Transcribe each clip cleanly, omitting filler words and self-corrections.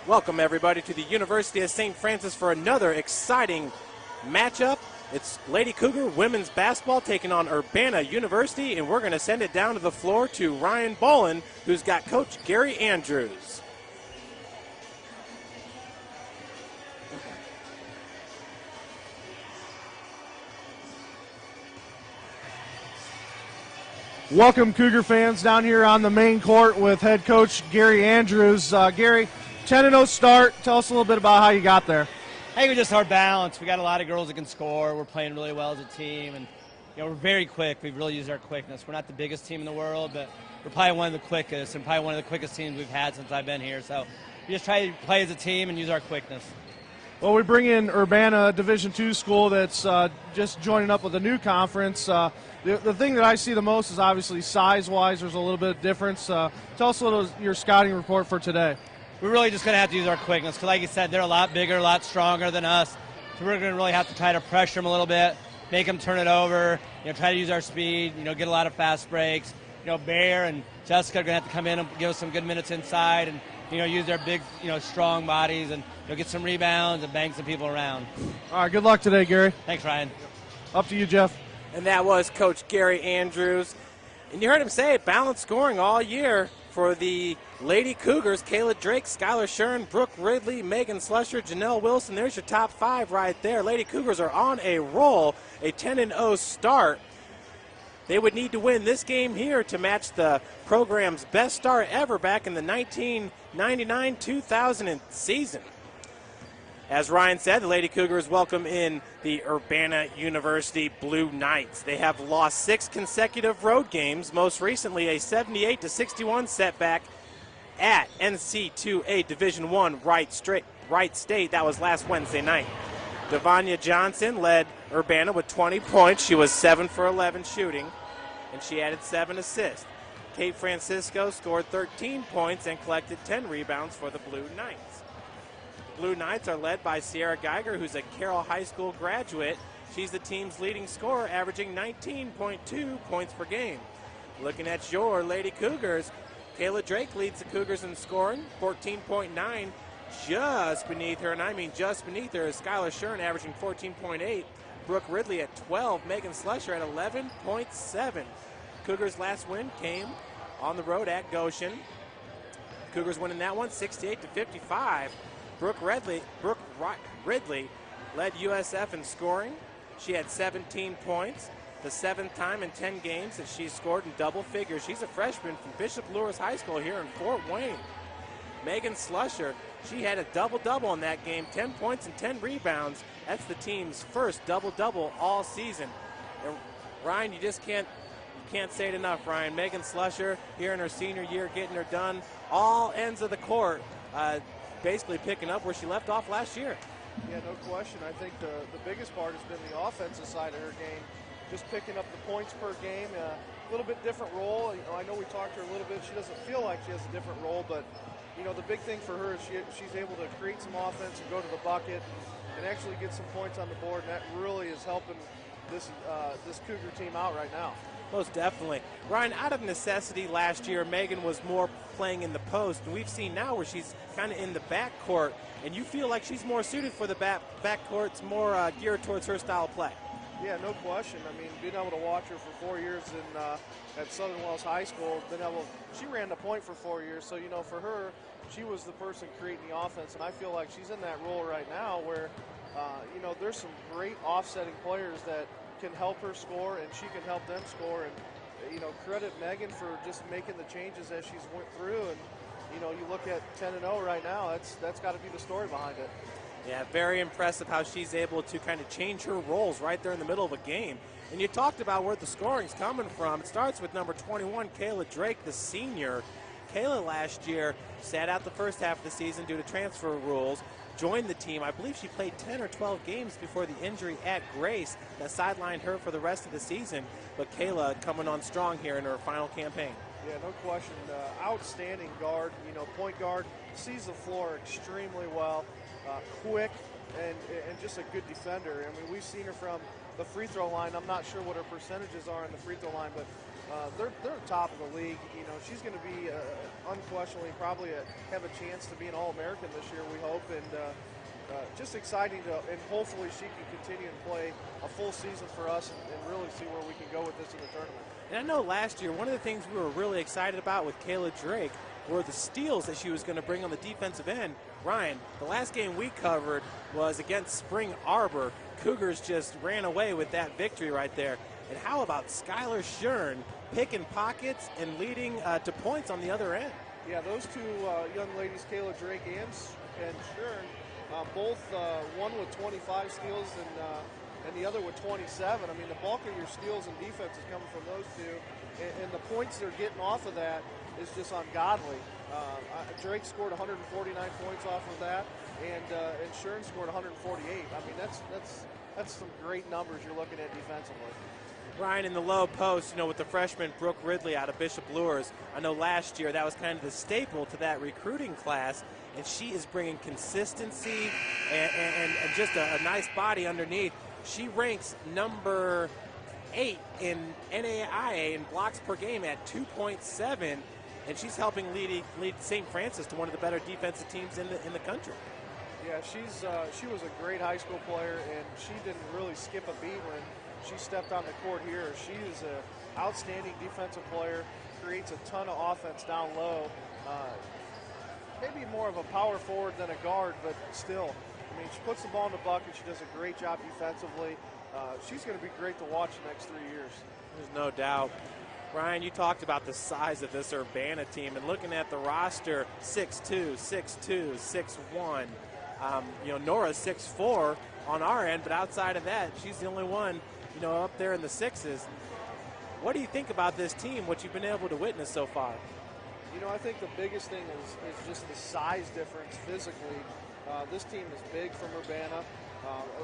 Welcome, everybody, to the University of St. Francis for another exciting matchup. It's Lady Cougar women's basketball taking on Urbana University, and we're going to send it down to the floor to Ryan Bolin, who's got Coach Gary Andrews. Welcome, Cougar fans, down here on the main court with head coach Gary Andrews. Gary, 10-0 start. Tell us a little bit about how you got there. I think we're just our balance. We got a lot of girls that can score. We're playing really well as a team, and we're very quick. We've really used our quickness. We're not the biggest team in the world, but we're probably one of the quickest, and probably one of the quickest teams we've had since I've been here. So we just try to play as a team and use our quickness. Well, we bring in Urbana, Division II school that's just joining up with a new conference. The thing that I see the most is obviously size-wise. There's a little bit of difference. Tell us a little your scouting report for today. We're really just going to have to use our quickness because, like you said, they're a lot bigger, a lot stronger than us. So we're going to really have to try to pressure them a little bit, make them turn it over, try to use our speed, get a lot of fast breaks. Bear and Jessica are going to have to come in and give us some good minutes inside and, use their big, strong bodies and get some rebounds and bang some people around. All right, good luck today, Gary. Thanks, Ryan. Up to you, Jeff. And that was Coach Gary Andrews. And you heard him say balanced scoring all year for the Lady Cougars. Kayla Drake, Skylar Shuren, Brooke Ridley, Megan Slusher, Janelle Wilson. There's your top five right there. Lady Cougars are on a roll, a 10-0 start. They would need to win this game here to match the program's best start ever back in the 1999-2000 season. As Ryan said, the Lady Cougars welcome in the Urbana University Blue Knights. They have lost 6 consecutive road games, most recently a 78-61 setback at NC2A Division I Wright State. That was last Wednesday night. Devanya Johnson led Urbana with 20 points. She was 7 for 11 shooting, and she added 7 assists. Kate Francisco scored 13 points and collected 10 rebounds for the Blue Knights. Blue Knights are led by Sierra Geiger, who's a Carroll High School graduate. She's the team's leading scorer, averaging 19.2 points per game. Looking at your Lady Cougars, Kayla Drake leads the Cougars in scoring, 14.9. Just beneath her, and I mean just beneath her, is Skylar Shuren averaging 14.8. Brooke Ridley at 12. Megan Slusher at 11.7. Cougars' last win came on the road at Goshen. Cougars winning that one 68-55. Brooke Ridley led USF in scoring. She had 17 points, the 7th time in 10 games that she's scored in double figures. She's a freshman from Bishop Lewis High School here in Fort Wayne. Megan Slusher, she had a double-double in that game, 10 points and 10 rebounds. That's the team's first double-double all season. And Ryan, you can't say it enough, Ryan. Megan Slusher here in her senior year, getting her done all ends of the court, basically picking up where she left off last year. Yeah, no question. I think the biggest part has been the offensive side of her game, just picking up the points per game. A little bit different role. I know we talked to her a little bit. She doesn't feel like she has a different role, but the big thing for her is she's able to create some offense and go to the bucket and actually get some points on the board, and that really is helping this Cougar team out right now. Most definitely. Ryan, out of necessity last year, Megan was more playing in the post, and we've seen now where she's kind of in the backcourt, and you feel like she's more suited for the backcourt. It's more geared towards her style of play. Yeah, no question. I mean, being able to watch her for 4 years at Southern Wells High School, she ran the point for 4 years, so, for her, she was the person creating the offense, and I feel like she's in that role right now where, there's some great offsetting players that can help her score, and she can help them score, and, credit Megan for just making the changes as she's went through, and, you look at 10-0 right now, that's got to be the story behind it. Yeah, very impressive how she's able to kind of change her roles right there in the middle of a game. And you talked about where the scoring's coming from. It starts with number 21, Kayla Drake, the senior. Kayla last year sat out the first half of the season due to transfer rules, joined the team. I believe she played 10 or 12 games before the injury at Grace that sidelined her for the rest of the season. But Kayla coming on strong here in her final campaign. Yeah, no question. Outstanding guard, point guard, sees the floor extremely well, quick, and just a good defender. I mean, we've seen her from the free throw line. I'm not sure what her percentages are on the free throw line, but they're top of the league. You know, she's going to be unquestionably probably have a chance to be an All-American this year, we hope, and just exciting to, and hopefully she can continue and play a full season for us and really see where we can go with this in the tournament. And I know last year, one of the things we were really excited about with Kayla Drake were the steals that she was going to bring on the defensive end. Ryan, the last game we covered was against Spring Arbor. Cougars just ran away with that victory right there. And how about Skylar Shern picking pockets and leading to points on the other end? Yeah, those two young ladies, Kayla Drake and Shern, both one with 25 steals and the other with 27. I mean, the bulk of your steals and defense is coming from those two, and the points they're getting off of that is just ungodly. Drake scored 149 points off of that, and Shern scored 148. I mean, that's some great numbers you're looking at defensively. Ryan, in the low post, you know, with the freshman Brooke Ridley out of Bishop Lures, I know last year that was kind of the staple to that recruiting class, and she is bringing consistency and just a nice body underneath. She ranks number 8 in NAIA in blocks per game at 2.7, and she's helping lead St. Francis to one of the better defensive teams in the country. Yeah, she was a great high school player, and she didn't really skip a beat when she stepped on the court here. She is an outstanding defensive player, creates a ton of offense down low. Maybe more of a power forward than a guard, but still. I mean, she puts the ball in the bucket. She does a great job defensively. She's going to be great to watch the next 3 years. There's no doubt. Ryan, you talked about the size of this Urbana team, and looking at the roster, 6'2", 6'2", 6'1". You know, Nora's 6'4" on our end, but outside of that, she's the only one, you know, up there in the sixes. What do you think about this team, what you've been able to witness so far? You know, I think the biggest thing is just the size difference physically. This team is big from Urbana.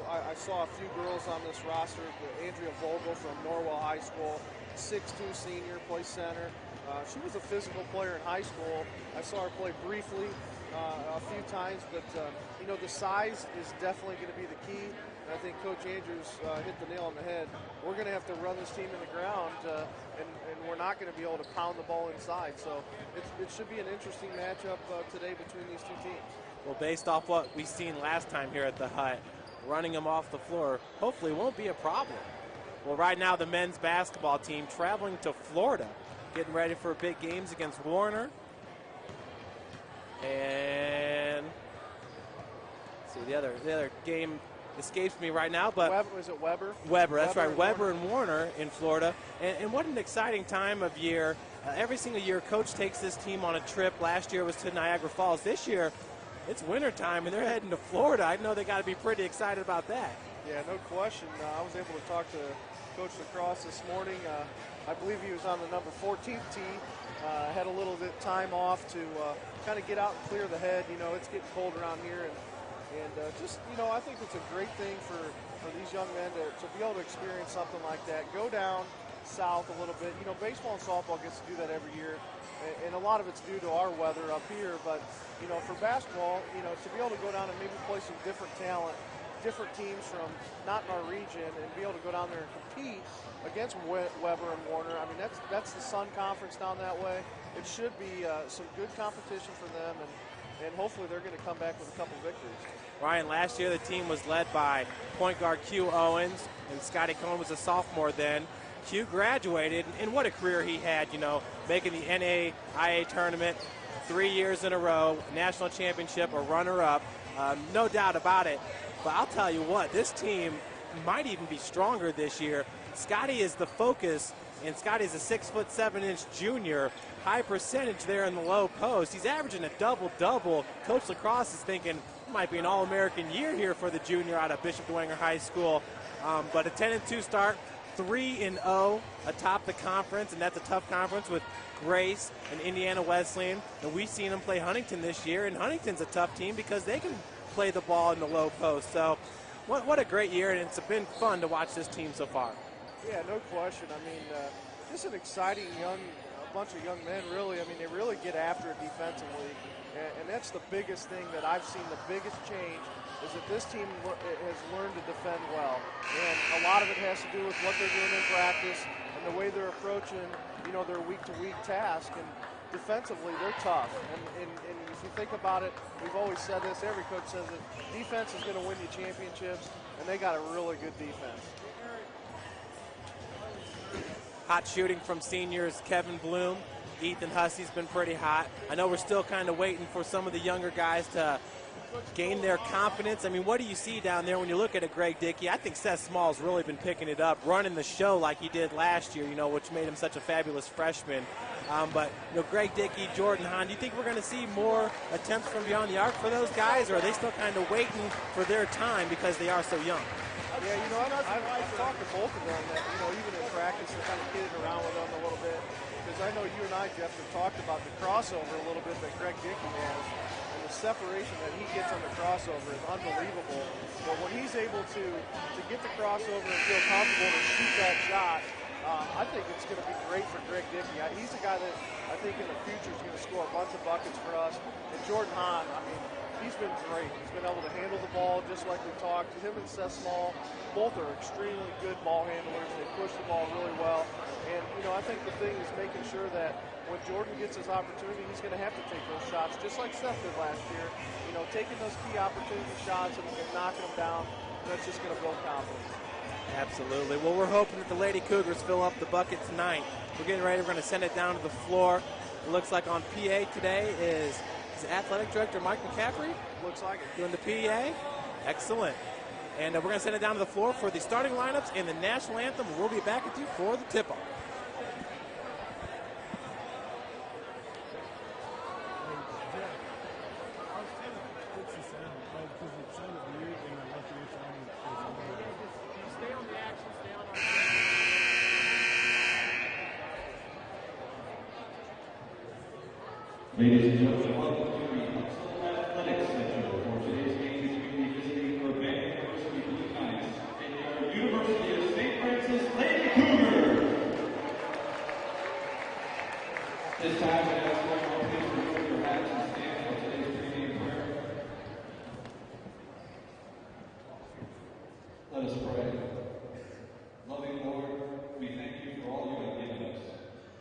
I saw a few girls on this roster. Andrea Vogel from Norwell High School, 6'2" senior, plays center. She was a physical player in high school. I saw her play briefly a few times, but you know, the size is definitely going to be the key. And I think Coach Andrews hit the nail on the head. We're going to have to run this team in the ground, and we're not going to be able to pound the ball inside. So it should be an interesting matchup today between these two teams. Well, based off what we've seen last time here at the Hut, running them off the floor hopefully won't be a problem. Well, right now the men's basketball team traveling to Florida, getting ready for big games against Warner. And let's see, the other game escapes me right now, but Was it Weber? Weber, that's right. Weber and Warner in Florida. And what an exciting time of year. Every single year, Coach takes this team on a trip. Last year was to Niagara Falls. This year, it's wintertime, and they're heading to Florida. I know they got to be pretty excited about that. Yeah, no question. I was able to talk to Coach Lacrosse this morning. I believe he was on the number 14th tee. Had a little bit time off to kind of get out and clear the head. You know, it's getting cold around here, and just, you know, I think it's a great thing for these young men to be able to experience something like that. Go down south a little bit. You know, baseball and softball gets to do that every year, and a lot of it's due to our weather up here. But, you know, for basketball, you know, to be able to go down and maybe play some different talent, different teams from not in our region, and be able to go down there and compete against Weber and Warner. I mean, that's the Sun Conference down that way. It should be some good competition for them, and hopefully they're going to come back with a couple victories. Ryan, last year the team was led by point guard Q Owens, and Scotty Cohn was a sophomore then. Q graduated, and what a career he had, you know, making the NAIA tournament 3 years in a row, national championship, a runner-up, no doubt about it. But I'll tell you what, this team might even be stronger this year. Scotty is the focus, and Scotty's a 6'7" junior. High percentage there in the low post. He's averaging a double-double. Coach Lacrosse is thinking it might be an All-American year here for the junior out of Bishop Dwenger High School. But a 10-2 start, 3-0 atop the conference, and that's a tough conference with Grace and Indiana Wesleyan. And we've seen them play Huntington this year, and Huntington's a tough team because they can play the ball in the low post. So what a great year, and it's been fun to watch this team so far. Yeah, no question. I mean, just an exciting bunch of young men, really. I mean, they really get after it defensively, and that's the biggest thing that I've seen. The biggest change is that this team has learned to defend well, and a lot of it has to do with what they're doing in practice, and and the way they're approaching, their week-to-week task. And defensively, they're tough. And if you think about it, we've always said this, every coach says it, defense is going to win you championships, and they got a really good defense. Hot shooting from seniors Kevin Bloom. Ethan Hussey's been pretty hot. I know we're still kind of waiting for some of the younger guys to gain their confidence. I mean, what do you see down there when you look at a Greg Dickey? I think Seth Small's really been picking it up, running the show like he did last year, which made him such a fabulous freshman. But Greg Dickey, Jordan Hahn, do you think we're going to see more attempts from beyond the arc for those guys, or are they still kind of waiting for their time because they are so young? Yeah, I've talked to both of them that, even in practice, they're kind of kidding around with them a little bit. Because I know you and I, Jeff, have talked about the crossover a little bit that Greg Dickey has. And the separation that he gets on the crossover is unbelievable. But when he's able to get the crossover and feel comfortable to shoot that shot, I think it's going to be great for Greg Dickey. He's a guy that I think in the future is going to score a bunch of buckets for us. And Jordan Hahn, he's been great. He's been able to handle the ball just like we talked. Him and Seth Small, both are extremely good ball handlers. They push the ball really well. And, I think the thing is making sure that when Jordan gets his opportunity, he's going to have to take those shots, just like Seth did last year. Taking those key opportunity shots and knocking them down, that's just going to build confidence. Absolutely. Well, we're hoping that the Lady Cougars fill up the bucket tonight. We're getting ready. We're going to send it down to the floor. It looks like on PA today is Athletic Director Mike McCaffrey. Looks like it. Doing the PA. Excellent. And we're going to send it down to the floor for the starting lineups and the national anthem. We'll be back with you for the tip-off. Ladies and gentlemen, welcome to the Athletics Center for today's game between the visiting Urbana University Blue Knights and our University of St. Francis Lady Cougars. This time, I ask everyone please remove your hats and stand for today's pregame prayer. Let us pray. Loving Lord, we thank you for all you have given us,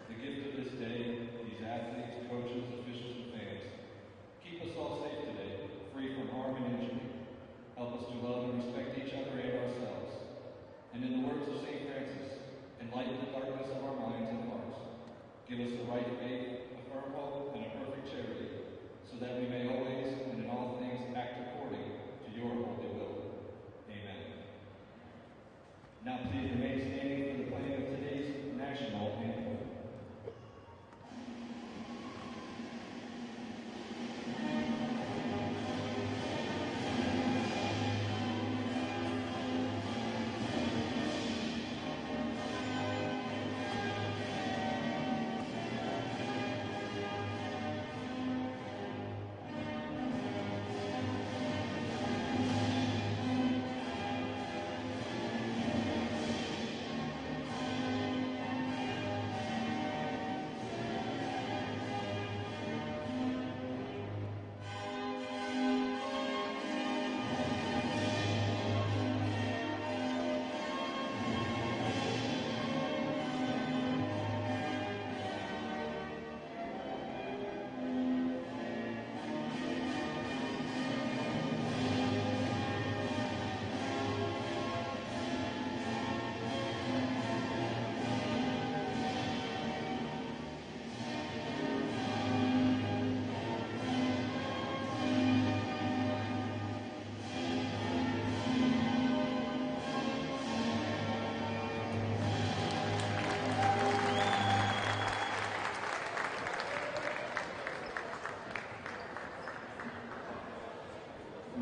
the gift of this day, these athletes, coaches, officials, and fans. Keep us all safe today, free from harm and injury. Help us to love and respect each other and ourselves. And in the words of St. Francis, enlighten the darkness of our minds and hearts. Give us the right faith, a firm hope, and a perfect charity, so that we may always and in all things act according to your holy will. Amen. Now please remain standing for the playing of today's national anthem.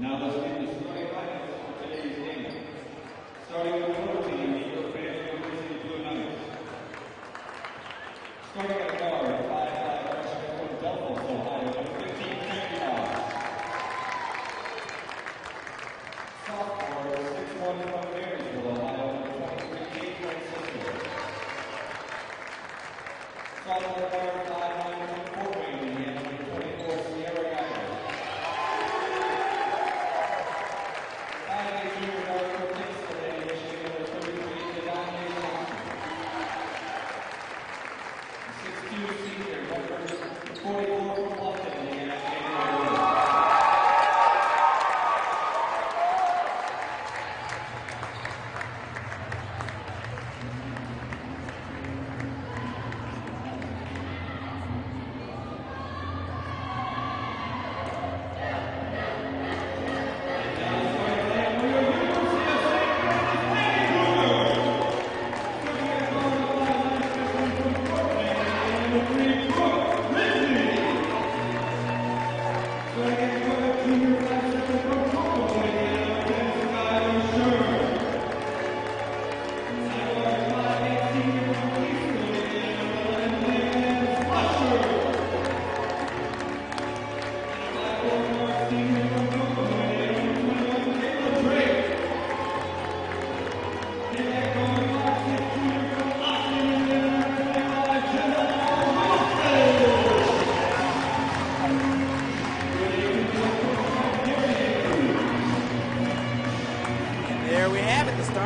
Now let's get the starting lineups for today's game. Starting with the 14, the Urbana University Blue Knights. Starting at guard, 5'5" freshman from Delphos, Ohio, number 15, Candy Moss. Sophomore, 6'1" from Marysville, Ohio, number 23, Kate Francisco. Sophomore guard, 5'9" from Fort Wayne, Indiana, number 24, Sierra Geiger.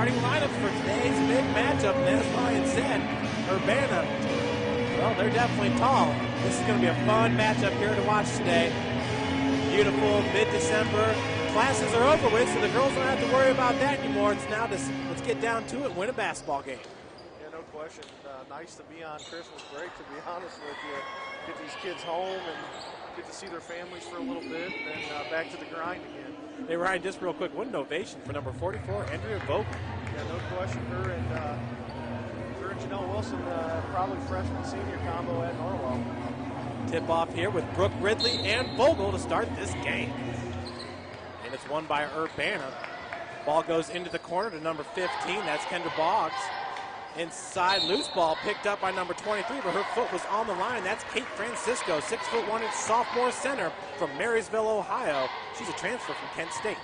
starting lineups for today's big matchup. And as Ryan said, Urbana, well, they're definitely tall. This is going to be a fun matchup here to watch today. Beautiful mid-December. Classes are over with, so the girls don't have to worry about that anymore. It's now just let's get down to it, win a basketball game. Yeah, no question. Nice to be on Christmas break, to be honest with you. Get these kids home and get to see their families for a little bit, and then back to the grind again. Hey, Ryan, just real quick, what an ovation for number 44, Andrea Vogel. Yeah, no question. Her and Janelle Wilson, probably freshman senior combo at Norwell. Tip off here with Brooke Ridley and Vogel to start this game. And it's won by Urbana. Ball goes into the corner to number 15. That's Kendra Boggs. Inside, loose ball picked up by number 23, but her foot was on the line. That's Kate Francisco, 6'1" sophomore center from Marysville, Ohio. She's a transfer from Kent State.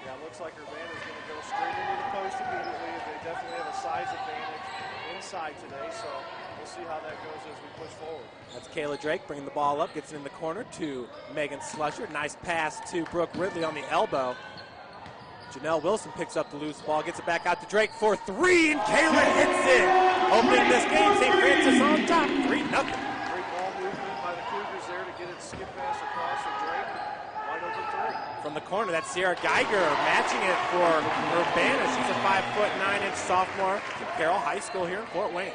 Yeah, looks like Urbana's going to go straight into the post immediately. They definitely have a size advantage inside today, so we'll see how that goes as we push forward. That's Kayla Drake bringing the ball up, gets it in the corner to Megan Slusher. Nice pass to Brooke Ridley on the elbow. Janelle Wilson picks up the loose ball, gets it back out to Drake for three, and Kayla hits it. Opening this game, St. Francis on top, 3-0. Great ball movement by the Cougars there to get it skip pass across for Drake. Wide open three. From the corner, that's Sierra Geiger matching it for Urbana. She's a 5'9" sophomore from Carroll High School here in Fort Wayne.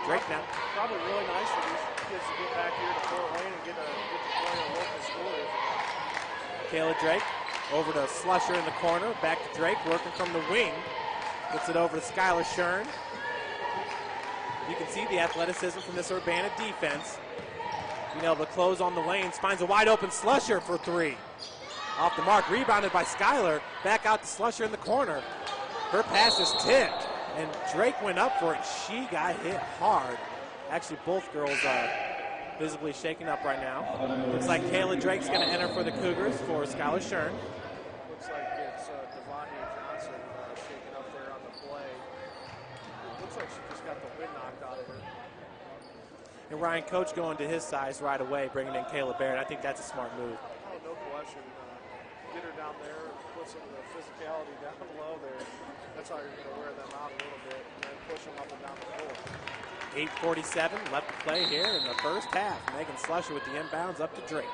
Drake now. Probably really nice for these kids to get back here to Fort Wayne and get to play a local school here. Kayla Drake over to Slusher in the corner, back to Drake, working from the wing. Gets it over to Skylar Shern. You can see the athleticism from this Urbana defense. Being able to close on the lanes, finds a wide open Slusher for three. Off the mark, rebounded by Skylar. Back out to Slusher in the corner. Her pass is tipped, and Drake went up for it. She got hit hard. Actually, both girls are visibly shaken up right now. Looks like Kayla Drake's going to enter for the Cougars for Skylar Shern. Looks like it's Devontae Johnson shaking up there on the play. Looks like she just got the wind knocked out of her. And Ryan, coach going to his size right away, bringing in Kayla Barrett. I think that's a smart move. Oh, no question. Get her down there and put some of the physicality down low there. That's how you're going to wear them out a little bit and then push them up and down the floor. 8:47 left to play here in the first half. Megan Slusher with the inbounds up to Drake.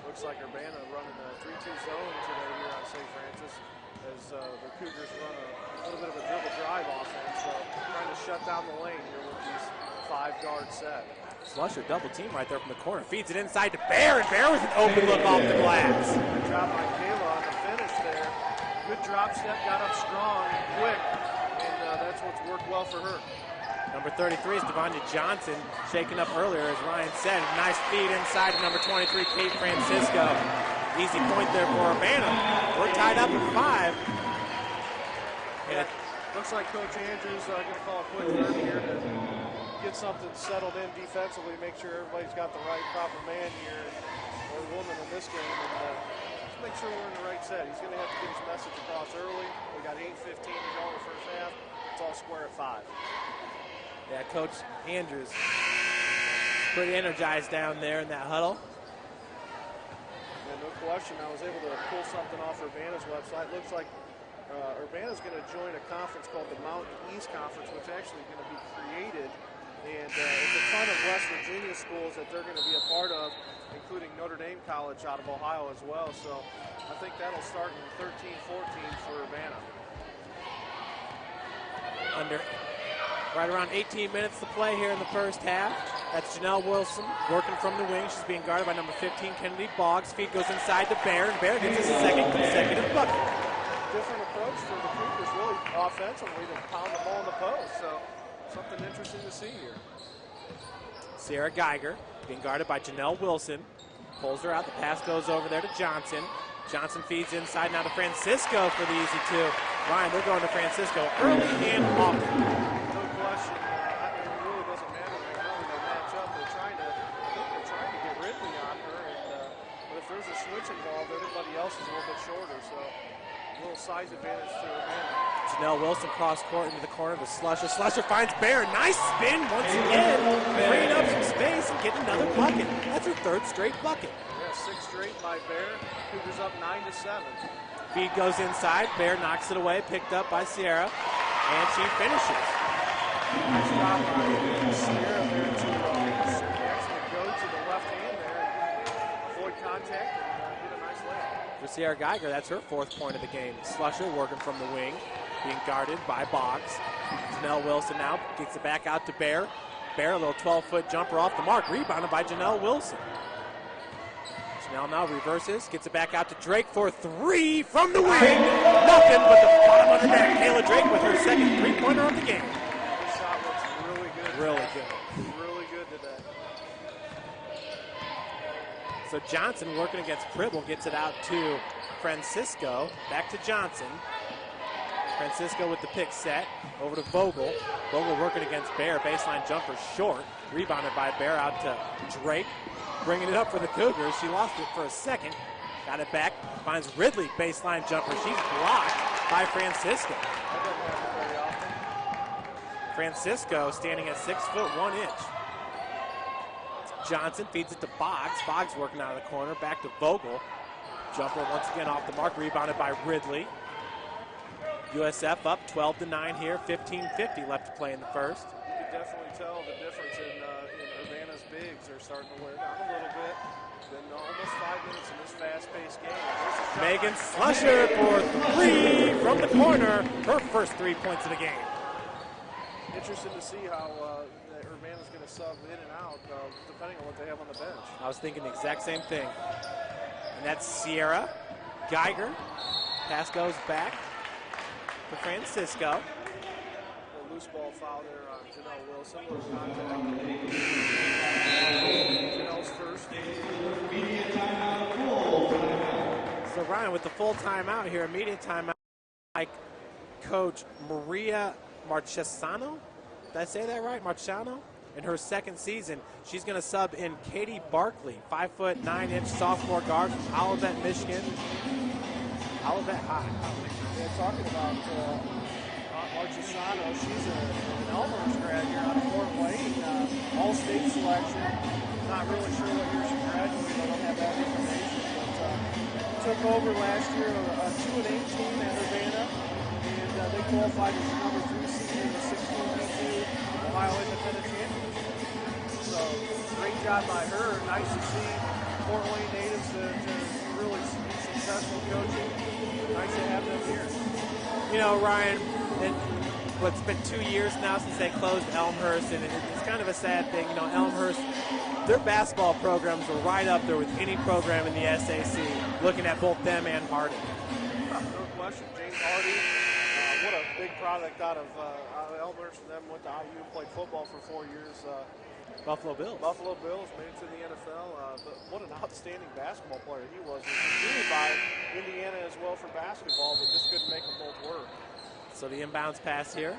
Looks like Urbana running a 3-2 zone today here on St. Francis as the Cougars run a little bit of a dribble drive offense, so trying to shut down the lane here with these 5-guard set. Slusher double team right there from the corner. Feeds it inside to Bear, and Bear with an open look off the glass. Good job by Kayla on the finish there. Good drop step, got up strong and quick, and that's what's worked well for her. Number 33 is Devontae Johnson, shaken up earlier, as Ryan said. Nice feed inside to number 23, Kate Francisco. Easy point there for Urbana. We're tied up at 5. Yeah, looks like Coach Andrews going to call a quick third here to get something settled in defensively, make sure everybody's got the right proper man here, or woman in this game, and just make sure we're in the right set. He's going to have to get his message across early. We got 8:15 to go in the first half. It's all square at 5. Yeah, Coach Andrews pretty energized down there in that huddle. Yeah, no question. I was able to pull something off Urbana's website. Looks like Urbana's going to join a conference called the Mountain East Conference, which is actually going to be created. And it's a ton of West Virginia schools that they're going to be a part of, including Notre Dame College out of Ohio as well. So I think that'll start in 13-14 for Urbana. Right around 18 minutes to play here in the first half. That's Janelle Wilson working from the wing. She's being guarded by number 15, Kennedy Boggs. Feed goes inside to Bear, and Bear gets his second consecutive bucket. Different approach for the Cougars, really offensively, to pound the ball in the post. So something interesting to see here. Sierra Geiger being guarded by Janelle Wilson. Pulls her out. The pass goes over there to Johnson. Johnson feeds inside now to Francisco for the easy two. Ryan, they're going to Francisco early and often. It really doesn't matter how early they match up. I think they're trying to get Ridley on her, but if there's a switch involved, everybody else is a little bit shorter, so a little size advantage to Urbana. Janelle Wilson cross court into the corner to Slusher. Slusher finds Bear. Nice spin once again, freeing up some space and getting another bucket. That's her third straight bucket. Yeah, 6 straight by Bear. Cougars up 9-7. Feed goes inside. Bear knocks it away, picked up by Sierra, and she finishes. Nice job by Sierra there to actually go to the left hand there, avoid contact, and get a nice layup. For Sierra Geiger, that's her 4th point of the game. Slusher working from the wing, being guarded by Boggs. Janelle Wilson now kicks it back out to Bear. Bear, a little 12-foot jumper off the mark, rebounded by Janelle Wilson. Janelle now reverses, gets it back out to Drake for 3 from the wing. Nothing but the bottom of the net. Kayla Drake with her 2nd 3-pointer of the game. This shot looks really good. Really good. Really good today. So Johnson working against Pribble gets it out to Francisco. Back to Johnson. Francisco with the pick set. Over to Vogel. Vogel working against Bear. Baseline jumper short. Rebounded by Bear out to Drake. Bringing it up for the Cougars. She lost it for a second. Got it back. Finds Ridley. Baseline jumper. She's blocked by Francisco. That doesn't happen very often. Francisco standing at 6 foot 1 inch. Johnson feeds it to Boggs. Boggs working out of the corner. Back to Vogel. Jumper once again off the mark. Rebounded by Ridley. USF up 12-9 here. 15:50 left to play in the first. You can definitely tell the difference in Urbana's bigs are starting to wear down a little bit. Been almost 5 minutes in this fast-paced game. Megan Slusher for 3 from the corner. Her first 3 points of the game. Interested to see how Urbana's going to sub in and out, depending on what they have on the bench. I was thinking the exact same thing. And that's Sierra Geiger. Pass goes back to Francisco. A loose ball foul there on Janelle Wilson. Little contact. Janelle's first. So Ryan with the full timeout here, immediate timeout by Coach Maria Marchesano. Did I say that right? Marchesano? In her 2nd season, she's going to sub in Katie Barkley, 5 foot 9 inch sophomore guard from Olivet, Michigan. Olivet High. Yeah, talking about Marchesano, she's an Elmer's grad here out of Fort Wayne, all-state selection. Not really sure what year she graduated. I don't have that information, but took over last year a 2-8 team at Urbana, and they qualified as the number 3 seed in the 16-2 Ohio Independent Championship. So great job by her. Nice to see Fort Wayne natives to really be successful coaching. Nice to have them here. You know, Ryan, it's been 2 years now since they closed Elmhurst, and it's kind of a sad thing. You know, Elmhurst, their basketball programs were right up there with any program in the SAC, looking at both them and Harding. No question. James Hardy, what a big product out of Elmhurst, and then went to IU and played football for 4 years. Buffalo Bills. Buffalo Bills made it to the NFL. But what an outstanding basketball player he was. He was recruited by Indiana as well for basketball, but just couldn't make them both work. So the inbounds pass here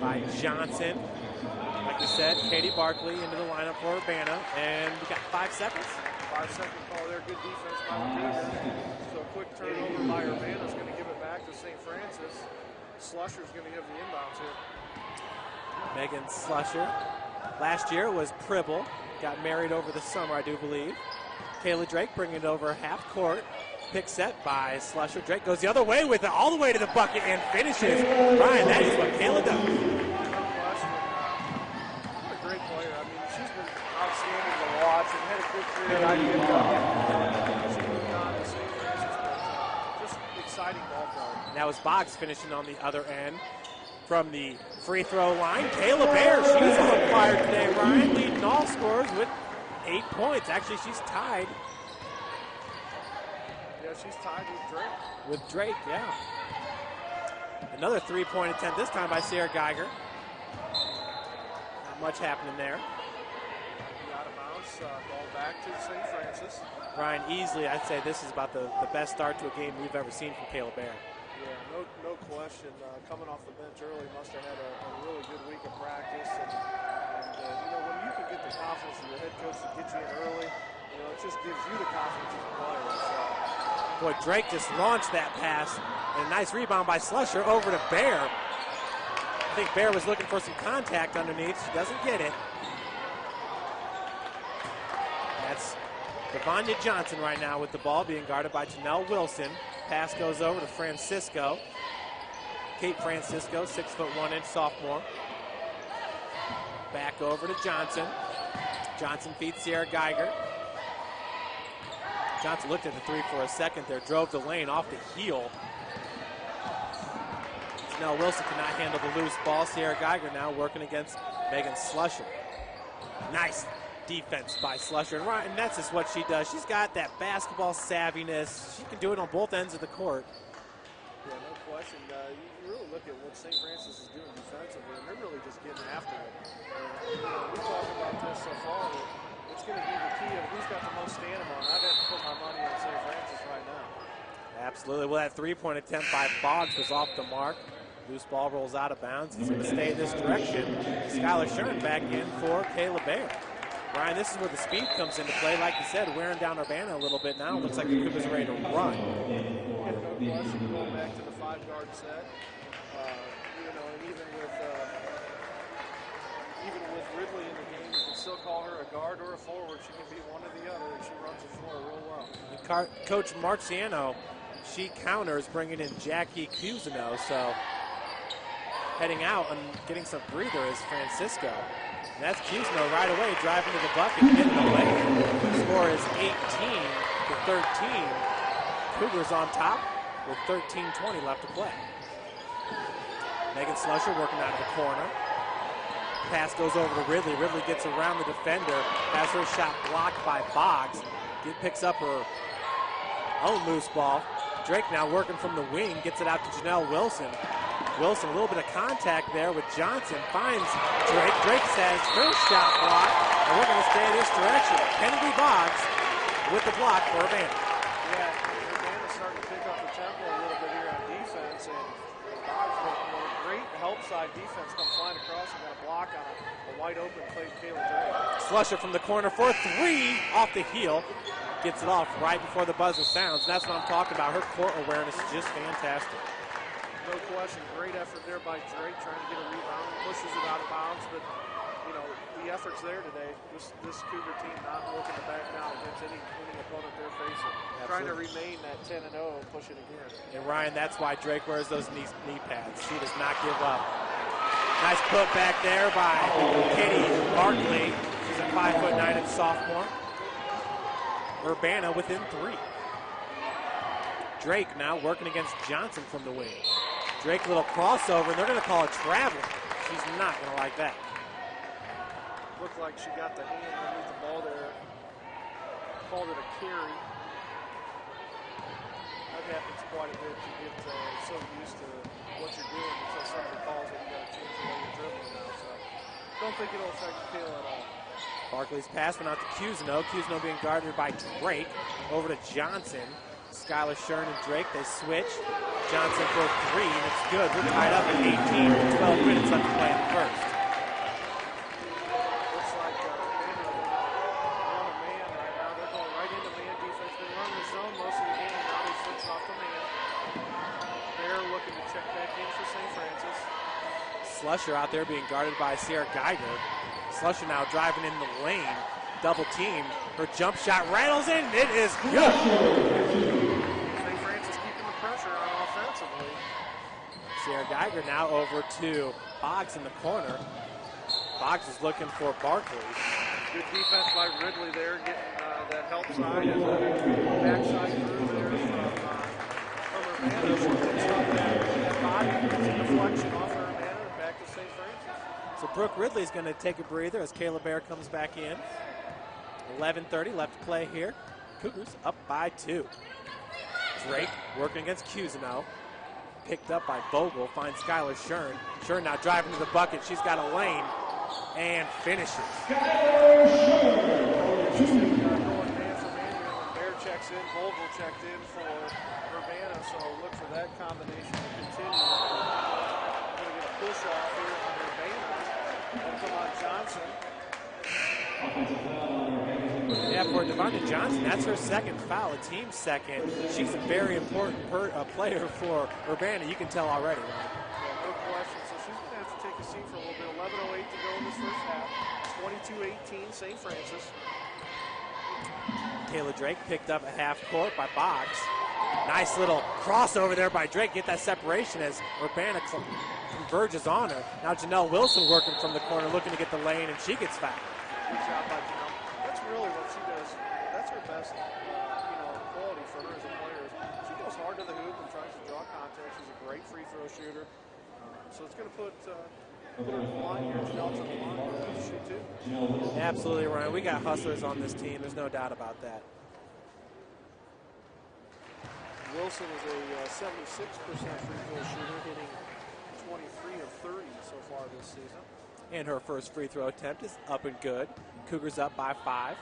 by Johnson. Like we said, Katie Barkley into the lineup for Urbana, and we got 5 seconds. 5-second call there. Good defense by the Cougars. So a quick turnover by Urbana is going to give it back to St. Francis. Slusher's going to give the inbounds here. Megan Slusher. Last year was Pribble. Got married over the summer, I do believe. Kayla Drake bringing it over half court. Pick set by Slusher. Drake goes the other way with it, all the way to the bucket and finishes. Ryan, that is what Kayla does. What a great player. I mean, she's been outstanding to watch and had a good career. I picked up. She moved on to St. Francis, but just exciting ball player. That was Boggs finishing on the other end. From the free throw line, Kayla Bear, she's on fire today, Ryan, leading all scorers with 8 points. Actually, she's tied. Yeah, she's tied with Drake. With Drake, yeah. Another 3-point attempt, this time by Sierra Geiger. Not much happening there. Out of bounds, ball back to St. Francis. Ryan, easily, I'd say this is about the best start to a game we've ever seen from Kayla Bear. Yeah, no question. Coming off the bench early, must have had a really good week of practice. And you know, when you can get the confidence of your head coach to get you in early, you know, it just gives you the confidence as a player. So. Boy, Drake just launched that pass. And a nice rebound by Slusher over to Bear. I think Bear was looking for some contact underneath. She doesn't get it. That's Devontae Johnson right now with the ball, being guarded by Janelle Wilson. Pass goes over to Francisco. Kate Francisco, 6'1" sophomore. Back over to Johnson. Johnson feeds Sierra Geiger. Johnson looked at the three for a second there, drove the lane off the heel. Janelle Wilson cannot handle the loose ball. Sierra Geiger now working against Megan Slusher. Nice defense by Slusher, and that's just what she does. She's got that basketball savviness. She can do it on both ends of the court. Yeah, no question. You really look at what St. Francis is doing defensively, and they're really just getting after it. And, we talk about this so far. It's going to be the key of who's got the most stamina. I'd have to put my money on St. Francis right now. Absolutely. Well, that three-point attempt by Boggs was off the mark. Loose ball rolls out of bounds. It's going to stay this direction. Skylar Shern back in for Kayla Bayer. Ryan, this is where the speed comes into play. Like you said, wearing down Urbana a little bit now. Looks like the Cougars are ready to run. Yeah, no question. Going back to the 5-guard set. And even with Ridley in the game, you can still call her a guard or a forward. She can be one or the other, and she runs the floor real well. And Coach Marciano, she counters, bringing in Jackie Cusino. So heading out and getting some breather is Francisco. And that's Cusino right away, driving to the bucket, getting the lane. The score is 18-13. Cougars on top with 13:20 left to play. Megan Slusher working out of the corner. Pass goes over to Ridley. Ridley gets around the defender. Has her shot blocked by Boggs. Picks up her own loose ball. Drake now working from the wing. Gets it out to Janelle Wilson. Wilson, a little bit of contact there with Johnson. Finds Drake. Drake says her shot blocked. And we're going to stay this direction. Kennedy Boggs with the block for Urbana. Yeah, Urbana's starting to pick up the tempo a little bit here on defense. And Boggs with a great help side defense come flying across and got a block on a wide open play Kayla Drake. Slusher from the corner for three off the heel. Gets it off right before the buzzer sounds. That's what I'm talking about. Her court awareness is just fantastic. No question. Great effort there by Drake trying to get a rebound. Pushes it out of bounds, but the effort's there today. This Cougar team not looking to back down against any opponent they're facing. Absolutely. Trying to remain that 10-0 and push it again. And Ryan, that's why Drake wears those knee pads. She does not give up. Nice put back there by Katie Barkley. She's a 5'9" sophomore. Urbana within 3. Drake now working against Johnson from the wing. Drake, little crossover, and they're going to call it traveling. She's not going to like that. Looked like she got the hand underneath the ball there. Called it a carry. That happens quite a bit. You get so used to what you're doing until somebody calls it. You got to change the way you're dribbling now. So don't think it'll affect the feel at all. Barkley's pass went out to Cusino. Cusino being guarded by Drake. Over to Johnson. Skylar Shern and Drake, they switch. Johnson for 3, and it's good. We're tied up at 12 minutes left to play in the first. Looks like Urbana on a man right now. They're going right into man defense. Been running the zone most of the game. Now they switch off the man. They're looking to check back in for St. Francis. Slusher out there being guarded by Sierra Geiger. Slusher now driving in the lane. Double team. Her jump shot rattles in. It is good. St. Francis keeping the pressure on offensively. Sierra Geiger now over to Boggs in the corner. Boggs is looking for Barkley. Good defense by Ridley there, getting that help side and the backside through there from Urbana. She picks up that body, gets a deflection off of Urbana and back to St. Francis. So Brooke Ridley's going to take a breather as Kayla Bayer comes back in. 11:30 left to play here. Cougars up by 2. Drake working against Cusino. Picked up by Vogel. Finds Skylar Shern. Shern now driving to the bucket. She's got a lane and finishes. Interesting going man for man here when Bayer checks in. Vogel checked in for Urbana, so look for that combination to continue. We're going to get a push off here on Urbana. It'll come on Johnson. Yeah, for Devontae Johnson, that's her second foul, a team second. She's a very important player for Urbana. You can tell already, right? Yeah, no question. So she's going to have to take a seat for a little bit. 11:08 to go in this first half. 22-18, St. Francis. Kayla Drake picked up at half court by Box. Nice little crossover there by Drake. Get that separation as Urbana converges on her. Now Janelle Wilson working from the corner, looking to get the lane, and she gets fouled. Good job by Janelle. That's really what she does. That's her best, quality for her as a player. She goes hard to the hoop and tries to draw contact. She's a great free throw shooter. So it's going to put the line here. Janelle's on the line to shoot too. Absolutely, Ryan. We got hustlers on this team. There's no doubt about that. Wilson is a 76% free throw shooter, hitting 23 of 30 so far this season. And her first free throw attempt is up and good. Cougars up by 5.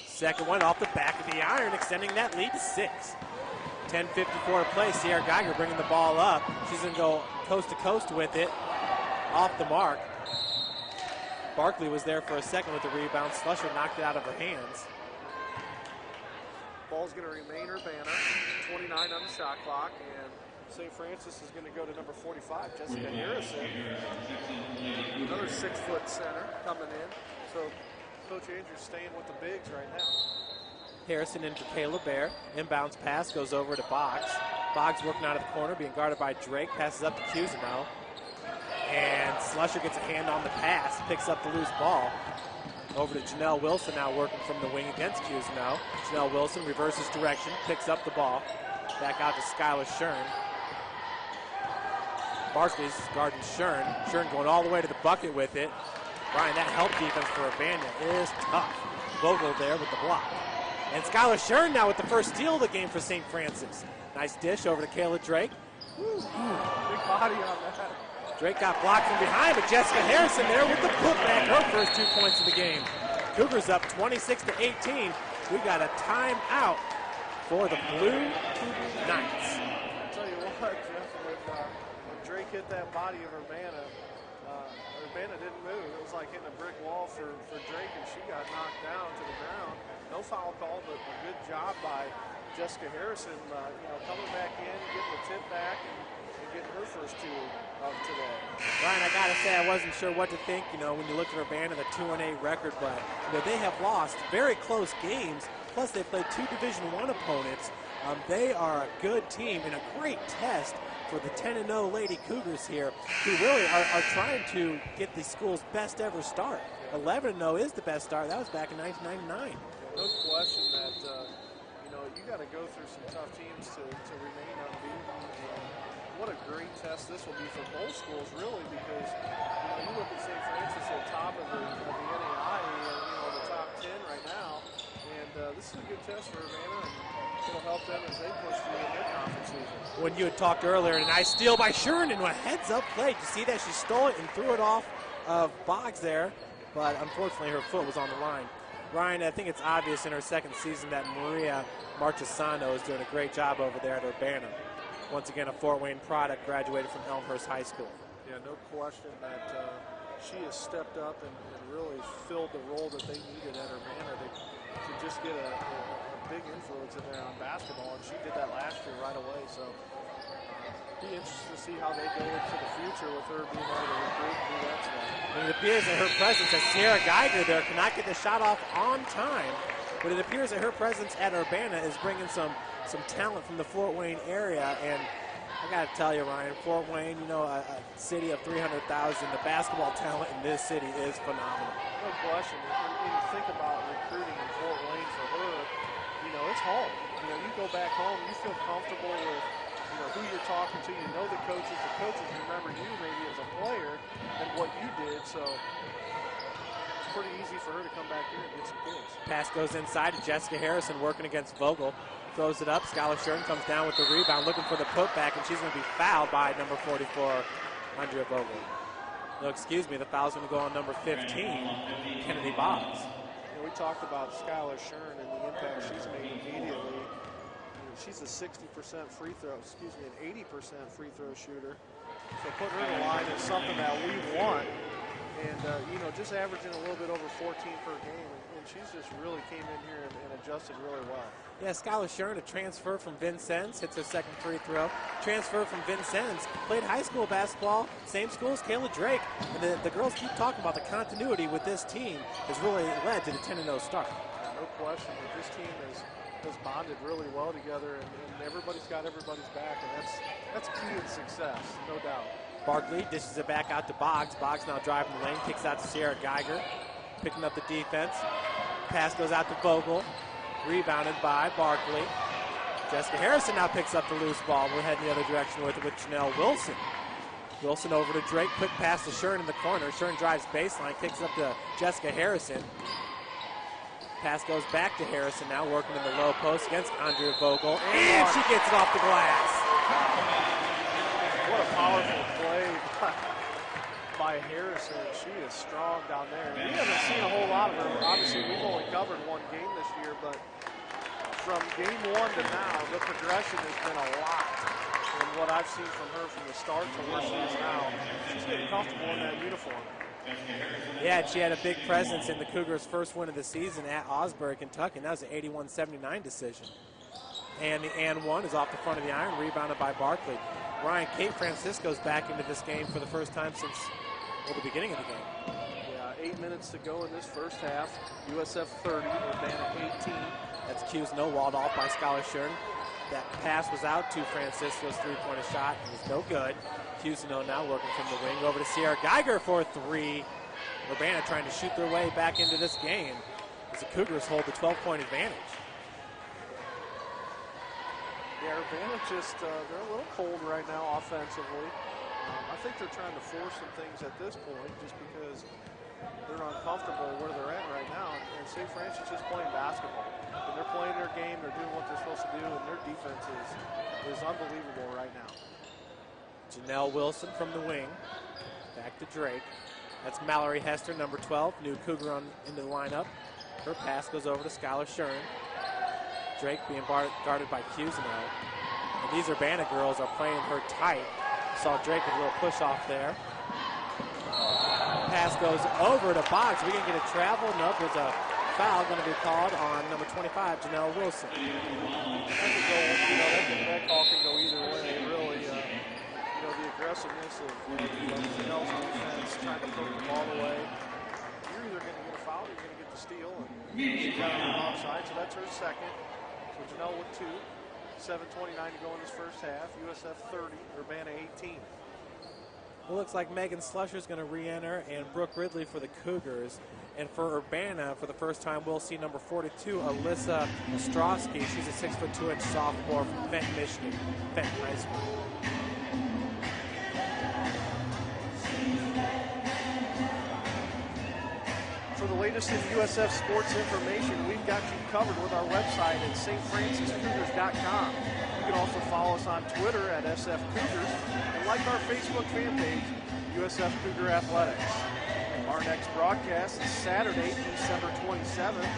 Second one off the back of the iron, extending that lead to 6. 10:54 to play. Sierra Geiger bringing the ball up. She's going to go coast to coast with it. Off the mark. Barkley was there for a second with the rebound. Slusher knocked it out of her hands. Ball's going to remain Urbana. 29 on the shot clock, and St. Francis is going to go to number 45, Jessica Harrison. Another 6-foot center coming in. So Coach Andrews staying with the bigs right now. Harrison in for Kayla Bear. Inbounds pass goes over to Boggs. Boggs working out of the corner, being guarded by Drake. Passes up to Cusino. And Slusher gets a hand on the pass, picks up the loose ball. Over to Janelle Wilson now working from the wing against Cusino. Janelle Wilson reverses direction, picks up the ball. Back out to Skylar Shern. Barkley's guarding Shern. Shern going all the way to the bucket with it. Ryan, that help defense for Urbana is tough. Vogel there with the block. And Skylar Shern now with the first steal of the game for St. Francis. Nice dish over to Kayla Drake. Big body on that. Drake got blocked from behind, but Jessica Harrison there with the putback, her first 2 points of the game. Cougars up 26-18. We got a timeout for the Blue Knights. I'll tell you what, Jeff, when Drake hit that body of Urbana, Urbana didn't move. It was like hitting a brick wall for Drake, and she got knocked down to the ground. No foul call, but a good job by Jessica Harrison, coming back in, getting the tip back, and getting her first 2 of today. Ryan, I gotta say, I wasn't sure what to think, when you look at Urbana, the 2-8 record, but they have lost very close games. Plus, they played 2 Division I opponents. They are a good team and a great test for the 10-0 Lady Cougars here, who really are trying to get the school's best ever start. 11-0 is the best start. That was back in 1999. No question that you got to go through some tough teams to remain unbeaten. What a great test this will be for both schools, really, because you look at St. Francis at the top of the NAI, the top 10 right now, and this is a good test for Urbana, and it'll help them as they push through in their conference season. When you had talked earlier, a nice steal by Shern and a heads-up play. You see that she stole it and threw it off of Boggs there, but unfortunately her foot was on the line. Ryan, I think it's obvious in her second season that Maria Marchesano is doing a great job over there at Urbana. Once again, a Fort Wayne product, graduated from Elmhurst High School. Yeah, no question that she has stepped up and really filled the role that they needed at Urbana to just get a big influence in there on basketball, and she did that last year right away. So be interested to see how they go into the future with her being able to recruit and do that stuff. And it appears that her presence, as Sierra Geiger there cannot get the shot off on time, but it appears that her presence at Urbana is bringing some talent from the Fort Wayne area. And I got to tell you, Ryan, Fort Wayne, a city of 300,000, the basketball talent in this city is phenomenal. No question. When you think about recruiting in Fort Wayne for her, it's home. You go back home, you feel comfortable with who you're talking to. You know the coaches remember you maybe as a player and what you did. So it's pretty easy for her to come back here and get some kids. Pass goes inside to Jessica Harrison working against Vogel. Throws it up. Skylar Shern comes down with the rebound, looking for the putback, and she's going to be fouled by number 44, Andrea Vogel. No, excuse me, the foul's going to go on number 15, Kennedy Boggs. We talked about Skylar Shern and the impact she's made immediately. She's a 60% free throw, an 80% free throw shooter. So putting her in the line is something that we want. and just averaging a little bit over 14 per game. And she's just really came in here and adjusted really well. Yeah, Skylar Shern, a transfer from Vincennes, hits her second free throw. Transfer from Vincennes, played high school basketball, same school as Kayla Drake. And the girls keep talking about the continuity with this team has really led to the 10-0 start. No question that this team has bonded really well together, and everybody's got everybody's back, and that's key to success, no doubt. Barkley dishes it back out to Boggs. Boggs now driving the lane, kicks out to Sierra Geiger, picking up the defense. Pass goes out to Vogel, rebounded by Barkley. Jessica Harrison now picks up the loose ball. We're heading the other direction with Janelle Wilson. Wilson over to Drake, quick pass to Shern in the corner. Shern drives baseline, kicks up to Jessica Harrison. Pass goes back to Harrison now, working in the low post against Andrea Vogel, and she gets it off the glass. What a powerful play by Harrison. She is strong down there. We haven't seen a whole lot of her. Obviously, we've only covered one game this year, but from game one to now, the progression has been a lot. And what I've seen from her from the start to where she is now, she's getting comfortable in that uniform. Yeah, she had a big presence in the Cougars' first win of the season at Osbury, Kentucky, and that was an 81-79 decision. And the and one is off the front of the iron, rebounded by Barkley. Ryan, Kate Francisco's back into this game for the first time since the beginning of the game. Yeah, 8 minutes to go in this first half. USF 30, Urbana 18. That's Q's no walled off by Skylar Shern. That pass was out to Francisco's three-pointer shot. It was no good. Cusino now working from the wing over to Sierra Geiger for a three. Urbana trying to shoot their way back into this game as the Cougars hold the 12-point advantage. Yeah, Urbana just, they're a little cold right now offensively. I think they're trying to force some things at this point just because they're uncomfortable where they're at right now. And St. Francis is just playing basketball. And they're playing their game, they're doing what they're supposed to do, and their defense is unbelievable right now. Janelle Wilson from the wing. Back to Drake. That's Mallory Hester, number 12, new Cougar into the lineup. Her pass goes over to Skylar Shern. Drake being guarded by Cusino. And these Urbana girls are playing her tight. Saw Drake with a little push off there. Pass goes over to Boggs. Are we going to get a travel? Nope, there's a foul going to be called on number 25, Janelle Wilson. That call can go either way, really. The aggressiveness of Janelle's defense trying to poke the ball away. You're either going to get a foul or you're going to get the steal. And she's got on the wrong side, so that's her second. So Janelle with 2. 7:29 to go in this first half. USF 30, Urbana 18. Well, looks like Megan Slusher's going to re-enter and Brooke Ridley for the Cougars. And for Urbana, for the first time, we'll see number 42, Alyssa Ostrowski. She's a 6'2" sophomore from Fenton, Michigan, Fenton High School. For the latest in USF sports information, we've got you covered with our website at stfranciscougars.com. You can also follow us on Twitter at SF Cougars and like our Facebook fan page, USF Cougar Athletics. Our next broadcast is Saturday, December 27th,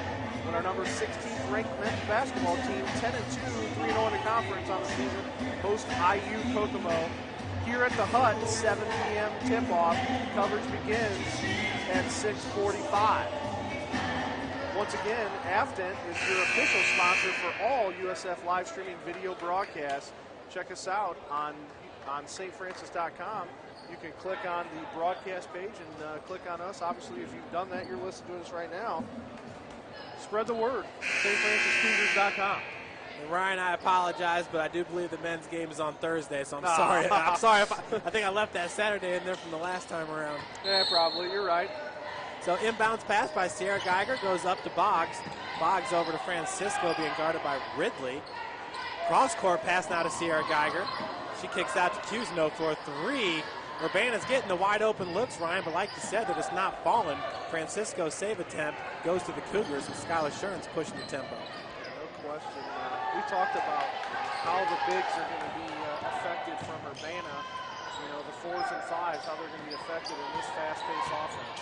when our number 16th ranked men's basketball team, 10-2, 3-0 in the conference on the season, host IU Kokomo. Here at the Hut, 7 p.m. tip-off. Coverage begins at 6:45. Once again, Afton is your official sponsor for all USF live streaming video broadcasts. Check us out on stfrancis.com. You can click on the broadcast page and click on us. Obviously, if you've done that, you're listening to us right now. Spread the word. stfranciscougars.com. And Ryan, I apologize, but I do believe the men's game is on Thursday, so I'm sorry. I'm sorry if I think I left that Saturday in there from the last time around. Yeah, probably. You're right. So inbounds pass by Sierra Geiger goes up to Boggs. Boggs over to Francisco, being guarded by Ridley. Cross-court pass now to Sierra Geiger. She kicks out to Cusino for a three. Urbana's getting the wide open looks, Ryan, but like you said, they're just not falling. Francisco's save attempt goes to the Cougars, and Skylar Shern's pushing the tempo. No question. We talked about how the bigs are going to be affected from Urbana. The 4s and 5s, how they're going to be affected in this fast-paced offense.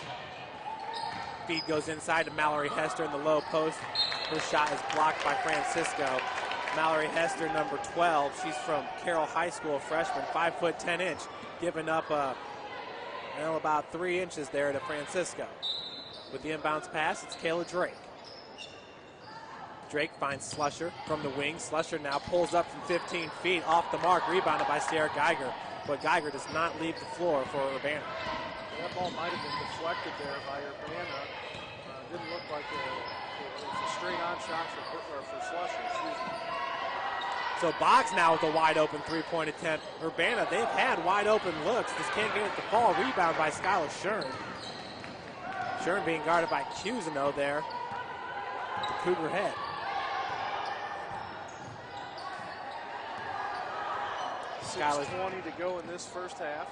Feed goes inside to Mallory Hester in the low post. Her shot is blocked by Francisco. Mallory Hester, number 12. She's from Carroll High School, a freshman, 5'10", giving up a Well, about 3 inches there to Francisco. With the inbounds pass, it's Kayla Drake. Drake finds Slusher from the wing. Slusher now pulls up from 15 feet off the mark, rebounded by Sierra Geiger. But Geiger does not leave the floor for Urbana. That ball might have been deflected there by Urbana. Didn't look like it was a straight-on shot for Slusher. Excuse me. So Boggs now with a wide-open three-point attempt. Urbana, they've had wide-open looks. Just can't get it to fall. Rebound by Skylar Shern. Shern being guarded by Cusino there. The Cougar head. Skylar 20 to go in this first half.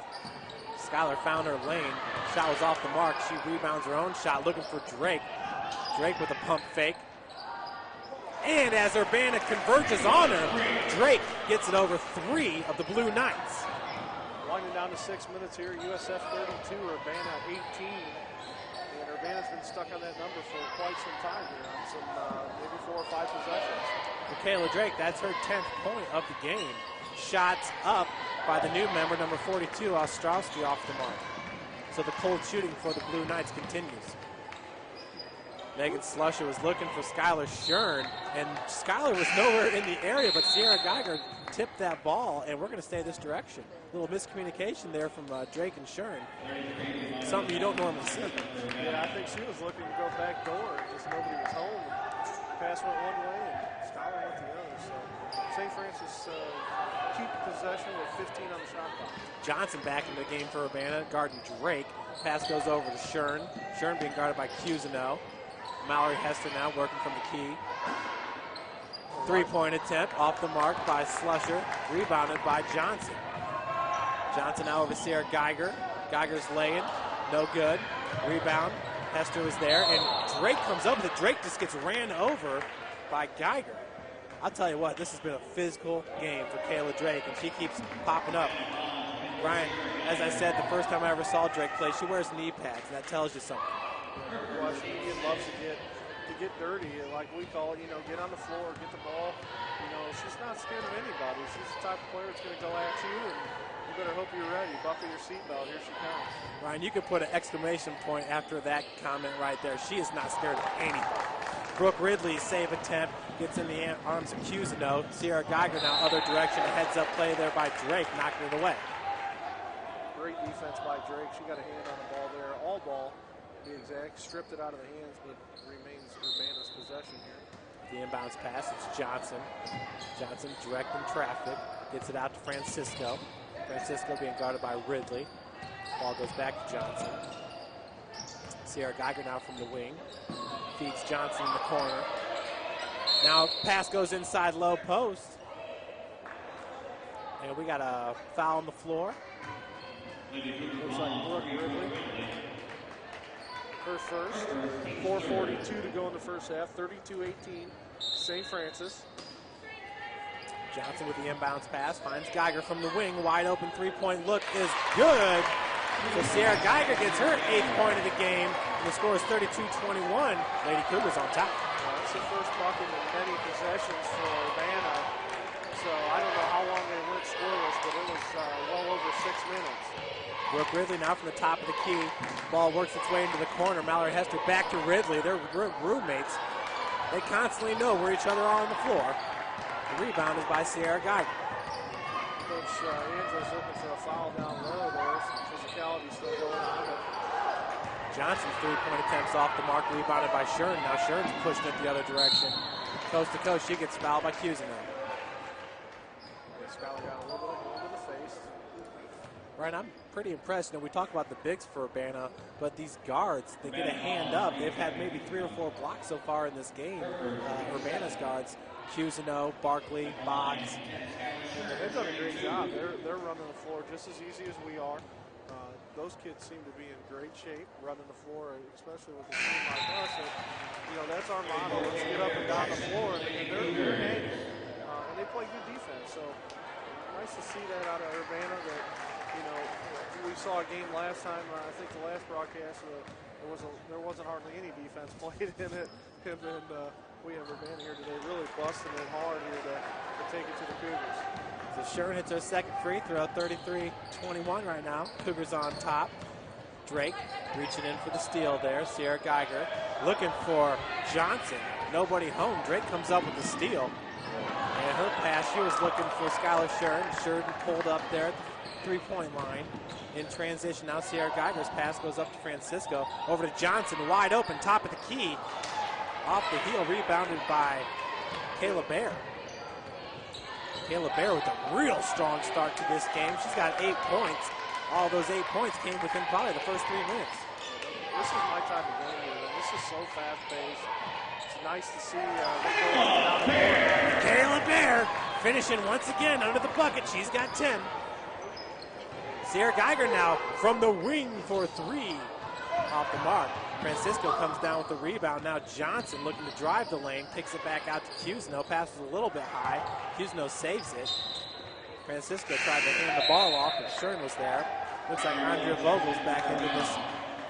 Skylar found her lane. Shot was off the mark. She rebounds her own shot, looking for Drake. Drake with a pump fake. And as Urbana converges on her, Drake gets it over 3 of the Blue Knights. Winding down to 6 minutes here. USF 32, Urbana 18. And Urbana's been stuck on that number for quite some time here on some maybe 4 or 5 possessions. Michaela Drake, that's her 10th point of the game. Shots up by the new member, number 42, Ostrowski, off the mark. So the cold shooting for the Blue Knights continues. Megan Slusher was looking for Skylar Shern, and Skylar was nowhere in the area, but Sierra Geiger tipped that ball, and we're going to stay this direction. A little miscommunication there from Drake and Shern. Something you don't normally see. Yeah, I think she was looking to go back door, and just nobody was home. Pass went one way, and Skylar went the other. So St. Francis keep possession with 15 on the shot clock. Johnson back in the game for Urbana, guarding Drake. Pass goes over to Shern. Shern being guarded by Cusino. Mallory Hester now working from the key. Three-point attempt off the mark by Slusher, rebounded by Johnson. Johnson now over Sierra Geiger. Geiger's laying, no good. Rebound, Hester was there, and Drake comes up with it. Drake just gets ran over by Geiger. I'll tell you what, this has been a physical game for Kayla Drake, and she keeps popping up. Ryan, as I said, the first time I ever saw Drake play, she wears knee pads, and that tells you something. Washington loves to get dirty, like we call it, get on the floor, get the ball. She's not scared of anybody. She's the type of player that's going to go at you, and you better hope you're ready. Buckle your seatbelt. Here she comes. Ryan, you could put an exclamation point after that comment right there. She is not scared of anybody. Brooke Ridley, save attempt, gets in the arms of Cusino. Sierra Geiger now other direction, a heads-up play there by Drake, knocking it away. Great defense by Drake. She got a hand on the ball there. All ball, to be exact. Stripped it out of the hands, but remains Urbana's possession here. The inbounds pass, it's Johnson. Johnson directing traffic, gets it out to Francisco. Francisco being guarded by Ridley. Ball goes back to Johnson. Sierra Geiger now from the wing. Feeds Johnson in the corner. Now pass goes inside low post. And we got a foul on the floor. Looks like Brooke Ridley. Her first. 4:42 to go in the first half. 32-18. St. Francis. Johnson with the inbounds pass. Finds Geiger from the wing. Wide open three-point look is good. So Sierra Geiger gets her 8th point of the game. And the score is 32-21. Lady Cougars on top. That's the first bucket in many possessions for Urbana. So I don't know how long they went scoreless, but it was well over 6 minutes. Brooke Ridley now from the top of the key. Ball works its way into the corner. Mallory Hester back to Ridley. They're roommates. They constantly know where each other are on the floor. The rebound is by Sierra Geiger. Coach Andrews looking for a foul down low there. Some physicality still going on. But Johnson's three-point attempts off the mark, rebounded by Shern. Now Shern's pushed it the other direction. Coast to coast, she gets fouled by Cusino. Skylar got a little bit of the face. Right, I'm pretty impressed. We talk about the bigs for Urbana, but these guards, they get a hand up. They've had maybe 3 or 4 blocks so far in this game. Urbana's guards, Cusino, Barkley, Boggs. They've done a great job. They're running the floor just as easy as we are. Those kids seem to be in great shape running the floor, especially with a team like us. And, that's our motto. Let's get up and down the floor. And they're hanging. And they play good defense. So nice to see that out of Urbana. That we saw a game last time. I think the last broadcast there wasn't hardly any defense played in it. And then we have Urbana here today really busting it hard here to take it to the Cougars. So Shern hits her second free throw, 33-21 right now. Cougars on top. Drake reaching in for the steal there. Sierra Geiger looking for Johnson. Nobody home. Drake comes up with the steal. And her pass, she was looking for Skylar Sheridan. Sheridan pulled up there at the three-point line. In transition, now Sierra Geiger's pass goes up to Francisco. Over to Johnson, wide open, top of the key. Off the heel, rebounded by Kayla Bear. Kayla Bear with a real strong start to this game. She's got 8 points. All those 8 points came within probably the first 3 minutes. This is my type of game here. This is so fast-paced. It's nice to see down the court. Kayla Bear finishing once again under the bucket. She's got 10. Sierra Geiger now from the wing for 3. Off the mark. Francisco comes down with the rebound. Now Johnson looking to drive the lane. Picks it back out to Cusno. Passes a little bit high. Cusno saves it. Francisco tried to hand the ball off, but Shern was there. Looks like Andrea Vogel's back into this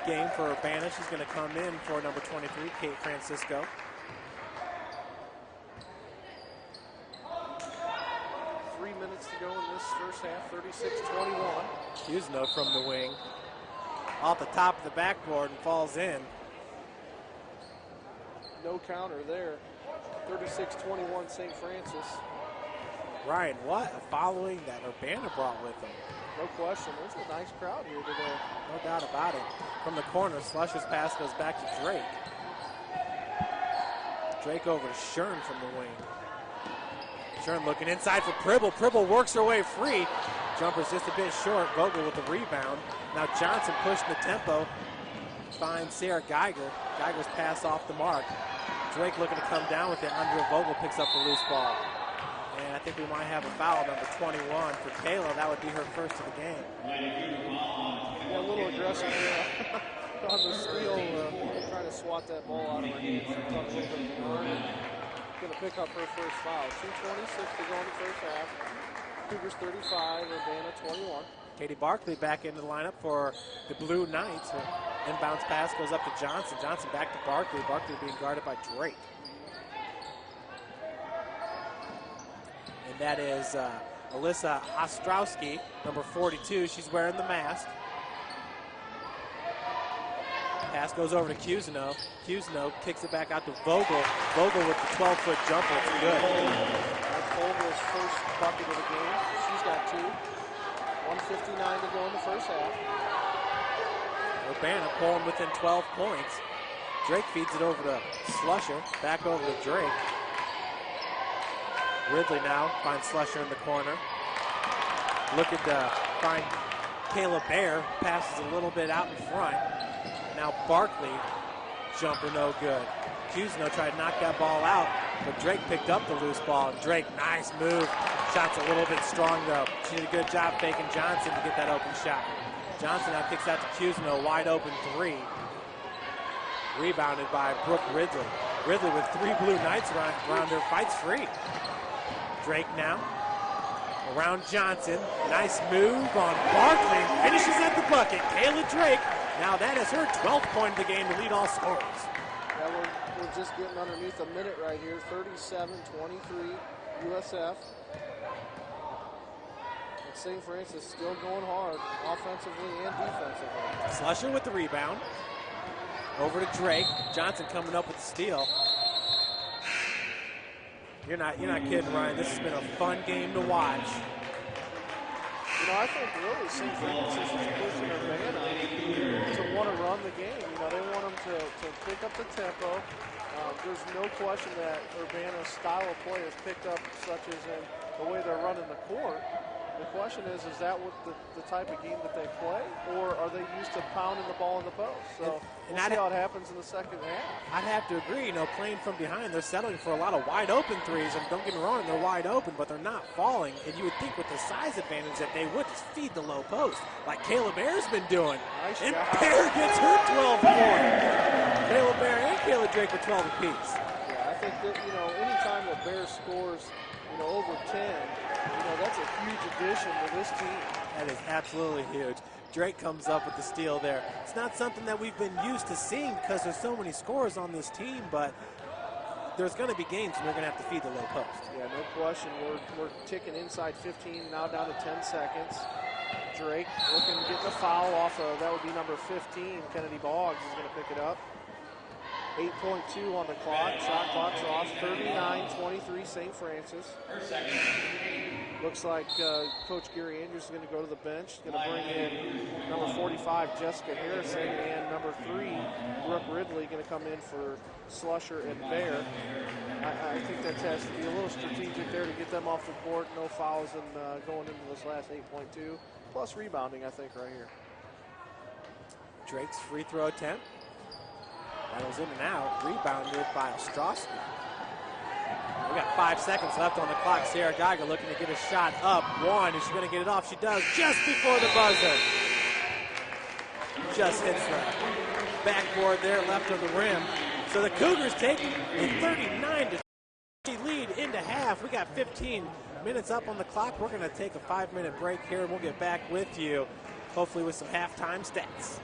game for Urbana. She's going to come in for number 23, Kate Francisco. Minutes to go in this first half, 36-21. Cusno from the wing. Off the top of the backboard and falls in. No counter there. 36-21 St. Francis. Ryan, what a following that Urbana brought with them. No question. There's a nice crowd here today. No doubt about it. From the corner, Slusher's pass goes back to Drake. Drake over to Shern from the wing. Shern looking inside for Pribble. Pribble works her way free. Jumper's just a bit short. Vogel with the rebound. Now Johnson pushing the tempo. Finds Sarah Geiger. Geiger's pass off the mark. Drake looking to come down with it. Andrea Vogel picks up the loose ball. And I think we might have a foul, number 21 for Kayla. That would be her first of the game. Yeah, a little aggressive there on the steal, trying to swat that ball out of her hands. She thought it looked like going to pick up her first foul. 2:26 to go in the first half. Cougars 35, Urbana 21. Katie Barkley back into the lineup for the Blue Knights. Her inbounds pass goes up to Johnson. Johnson back to Barkley. Barkley being guarded by Drake. And that is Alyssa Ostrowski, number 42. She's wearing the mask. Pass goes over to Cusno. Cusno kicks it back out to Vogel. Vogel with the 12-foot jumper. It's good. That's Vogel's first bucket of the game. She's got 2. 1:59 to go in the first half. Urbana pulling within 12 points. Drake feeds it over to Slusher. Back over to Drake. Ridley now finds Slusher in the corner. Looking to find Kayla Bear. Passes a little bit out in front. Now Barkley, jumper no good. Cusno tried to knock that ball out, but Drake picked up the loose ball. And Drake, nice move. Shot's a little bit strong though. She did a good job faking Johnson to get that open shot. Johnson now kicks out to Cusno, wide open 3. Rebounded by Brooke Ridley. Ridley with 3 Blue Knights around her, fights free. Drake now around Johnson. Nice move on Barkley. Finishes at the bucket. Kayla Drake. Now that is her 12th point of the game to lead all scorers. Yeah, we're just getting underneath a minute right here. 37-23 USF. And St. Francis still going hard offensively and defensively. Slusher with the rebound. Over to Drake. Johnson coming up with the steal. You're not kidding, Ryan. This has been a fun game to watch. You know, I think really St. Francis is pushing Urbana to want to run the game. You know, they want them to pick up the tempo. There's no question that Urbana's style of play has picked up, such as in the way they're running the court. The question is that what the type of game that they play, or are they used to pounding the ball in the post? So we'll see how it happens in the second half. I'd have to agree, you know, playing from behind, they're settling for a lot of wide open threes, and don't get me wrong, they're wide open, but they're not falling, and you would think with the size advantage that they would just feed the low post, like Kayla Bear's been doing. Nice and job. Bear gets her 12th point. Kayla Bear and Kayla Drake with 12 apiece. Yeah, I think that, you know, anytime that Bear scores, you know, over 10, you know, that's a huge addition to this team. That is absolutely huge. Drake comes up with the steal there. It's not something that we've been used to seeing because there's so many scorers on this team, but there's going to be games when we're going to have to feed the low post. Yeah, no question. We're ticking inside 15, now down to 10 seconds. Drake looking to get the foul off of, that would be number 15. Kennedy Boggs is going to pick it up. 8.2 on the clock. Shot clock's off. 39-23 St. Francis. Looks like Coach Gary Andrews is going to go to the bench. Going to bring in number 45, Jessica Harrison, and number 3, Brooke Ridley, going to come in for Slusher and Bear. I think that has to be a little strategic there to get them off the court. No fouls and going into this last 8.2. Plus rebounding, I think, right here. Drake's free throw attempt. Rattles in and out. Rebounded by Ostrowski. We got 5 seconds left on the clock. Sarah Geiger looking to get a shot up. One. Is she going to get it off? She does just before the buzzer. Just hits the backboard there left of the rim. So the Cougars take a 39-20 lead into half. We got 15 minutes up on the clock. We're going to take a 5-minute break here, and we'll get back with you, hopefully with some halftime stats.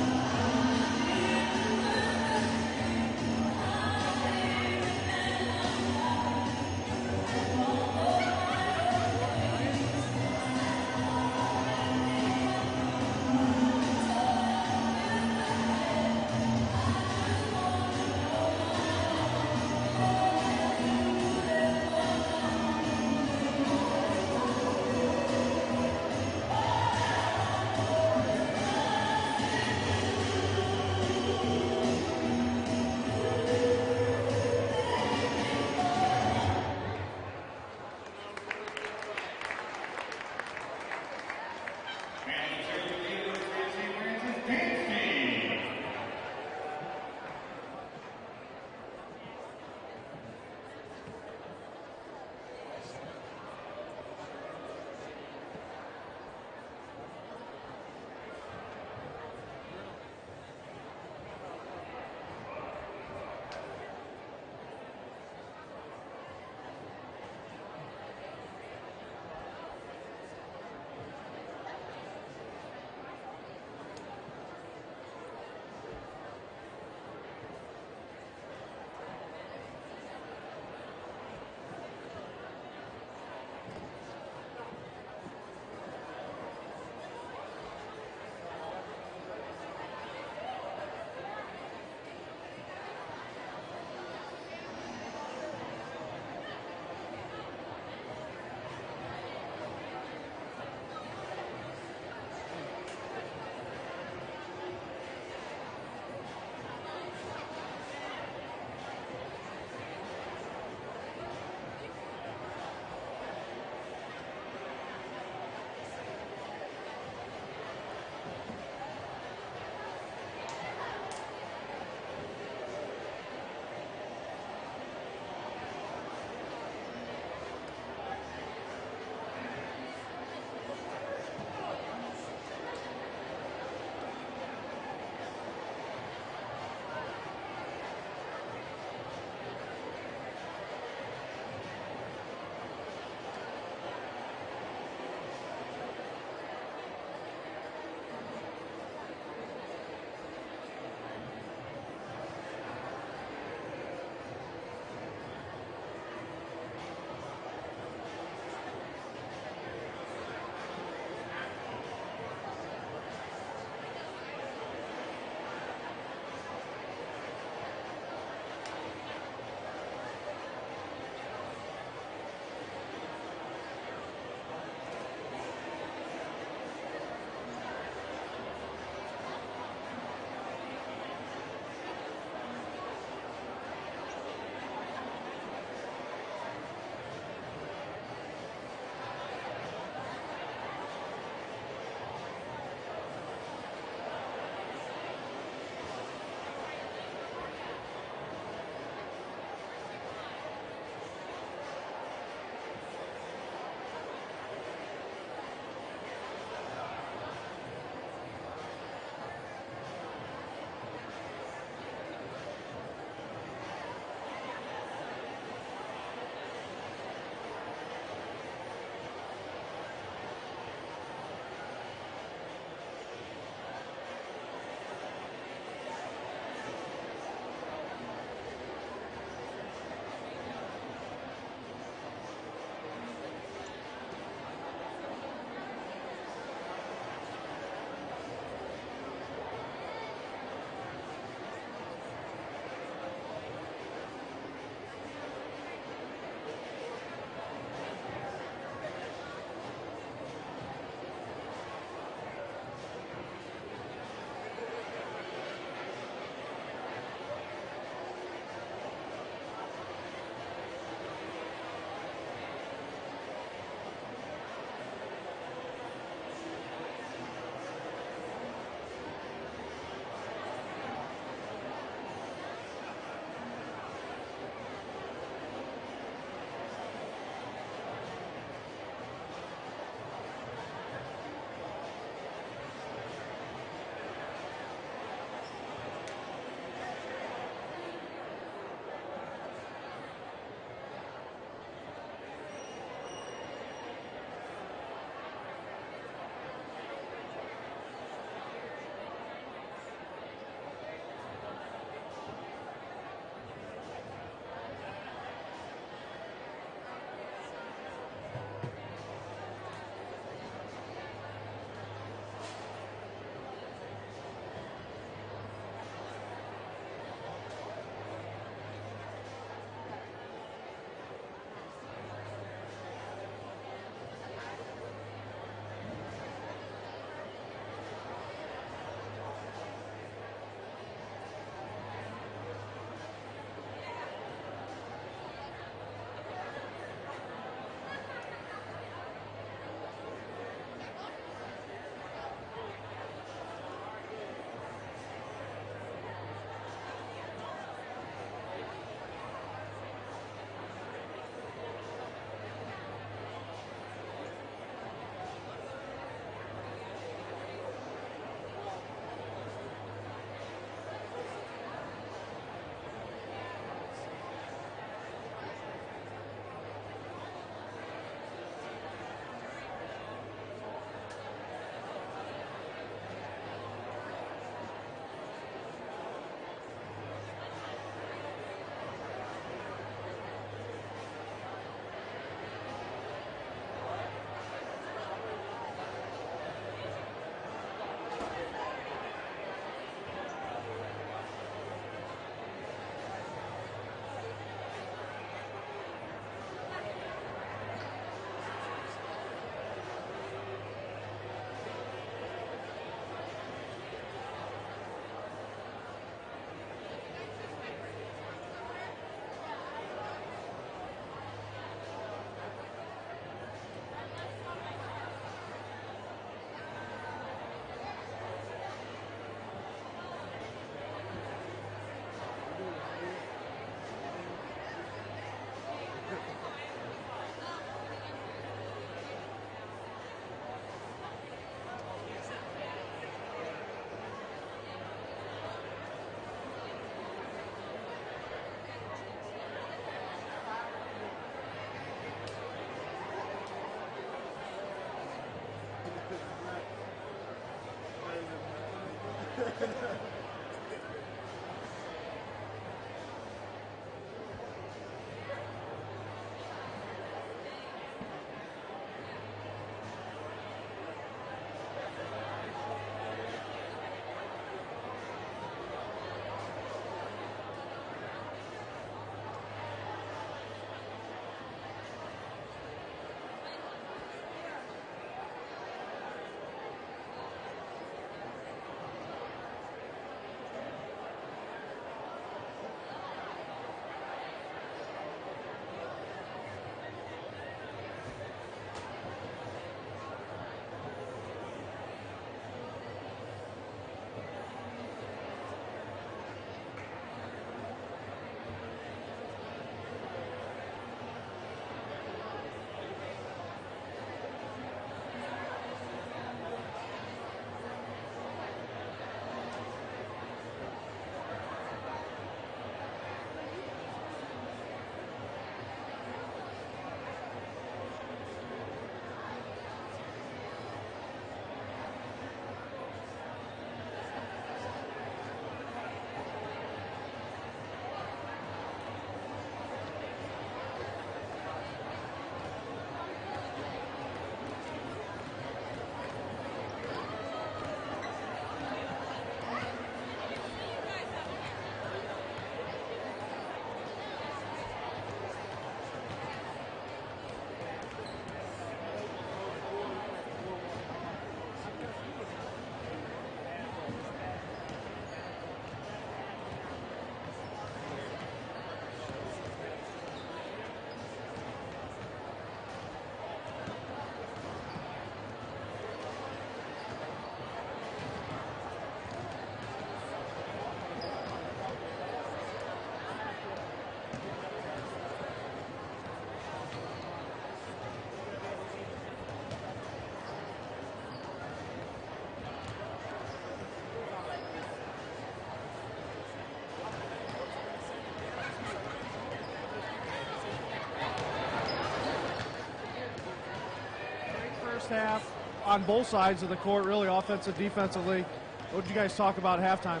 First half on both sides of the court, really offensive, defensively. What did you guys talk about at halftime?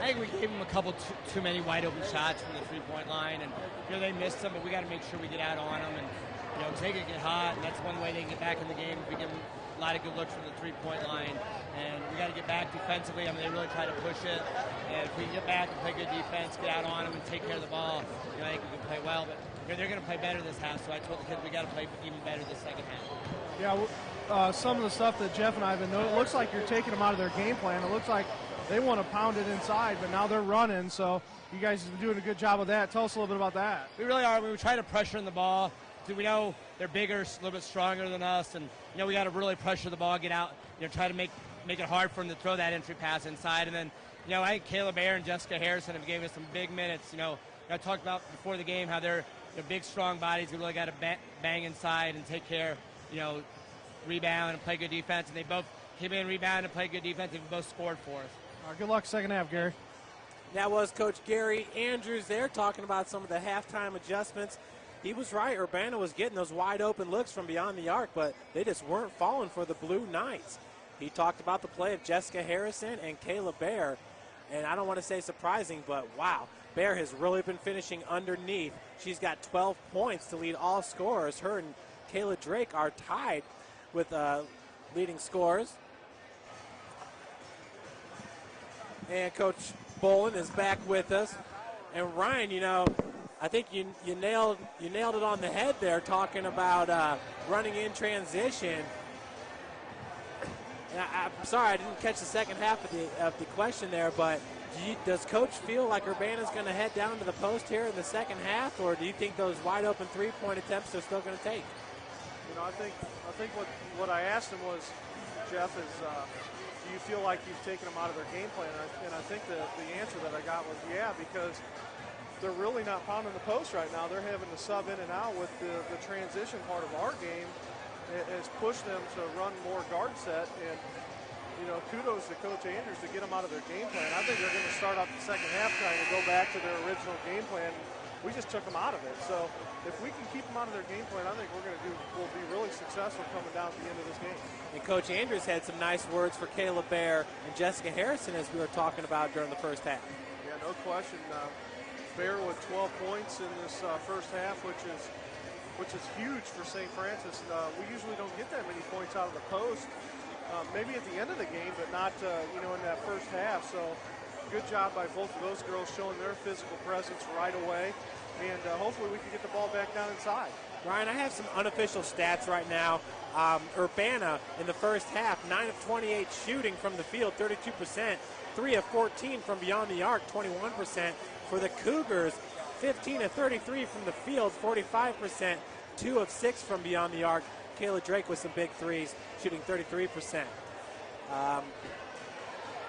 I think we gave them a couple too many wide open shots from the three-point line, and they missed them. But we got to make sure we get out on them, and because they could get hot, and that's one way they can get back in the game. If we give them a lot of good looks from the three-point line, and we got to get back defensively. I mean, they really try to push it, and if we get back and play good defense, get out on them, and take care of the ball, I think we can play well. But they're going to play better this half, so I told the kids we got to play even better this second half. Yeah, some of the stuff that Jeff and I have been noticing, it looks like you're taking them out of their game plan. It looks like they want to pound it inside, but now they're running, so you guys have been doing a good job of that. Tell us a little bit about that. We really are. We try to pressure the ball. We know they're bigger, a little bit stronger than us, and we got to really pressure the ball, get out, try to make it hard for them to throw that entry pass inside. And then, I think Kayla Bear and Jessica Harrison have given us some big minutes. I talked about before the game how they're big, strong bodies. We really got to bang inside and take care, rebound and play good defense. And they both came in, rebound, and played good defense. They both scored for us. All right, good luck second half, Gary. That was Coach Gary Andrews there talking about some of the halftime adjustments. He was right. Urbana was getting those wide open looks from beyond the arc, but they just weren't falling for the Blue Knights. He talked about the play of Jessica Harrison and Kayla Bear, and I don't want to say surprising, but wow, Bear has really been finishing underneath. She's got 12 points to lead all scorers. Her and Kayla Drake are tied with leading scorers. And Coach Bolin is back with us. And Ryan, I think you nailed it on the head there, talking about running in transition. And I'm sorry I didn't catch the second half of the question there, but does Coach feel like Urbana's going to head down to the post here in the second half, or do you think those wide open three-point attempts are still going to take? I think what I asked him was, Jeff, is do you feel like you've taken them out of their game plan? And I think the answer that I got was yeah, because they're really not pounding the post right now. They're having to sub in and out with the transition part of our game. It has pushed them to run more guard set, and kudos to Coach Andrews to get them out of their game plan. I think they're going to start off the second half trying to go back to their original game plan. We just took them out of it. So if we can keep them out of their game plan, I think we'll be really successful coming down to the end of this game. And Coach Andrews had some nice words for Kayla Bear and Jessica Harrison, as we were talking about during the first half. Yeah, no question. Bear with 12 points in this first half, which is huge for St. Francis. We usually don't get that many points out of the post. Maybe at the end of the game, but not in that first half. So good job by both of those girls showing their physical presence right away, and hopefully we can get the ball back down inside. Ryan, I have some unofficial stats right now. Urbana in the first half, 9 of 28 shooting from the field, 32%, 3 of 14 from beyond the arc, 21%. For the Cougars, 15 of 33 from the field, 45%, 2 of 6 from beyond the arc. Kayla Drake with some big threes, shooting 33%.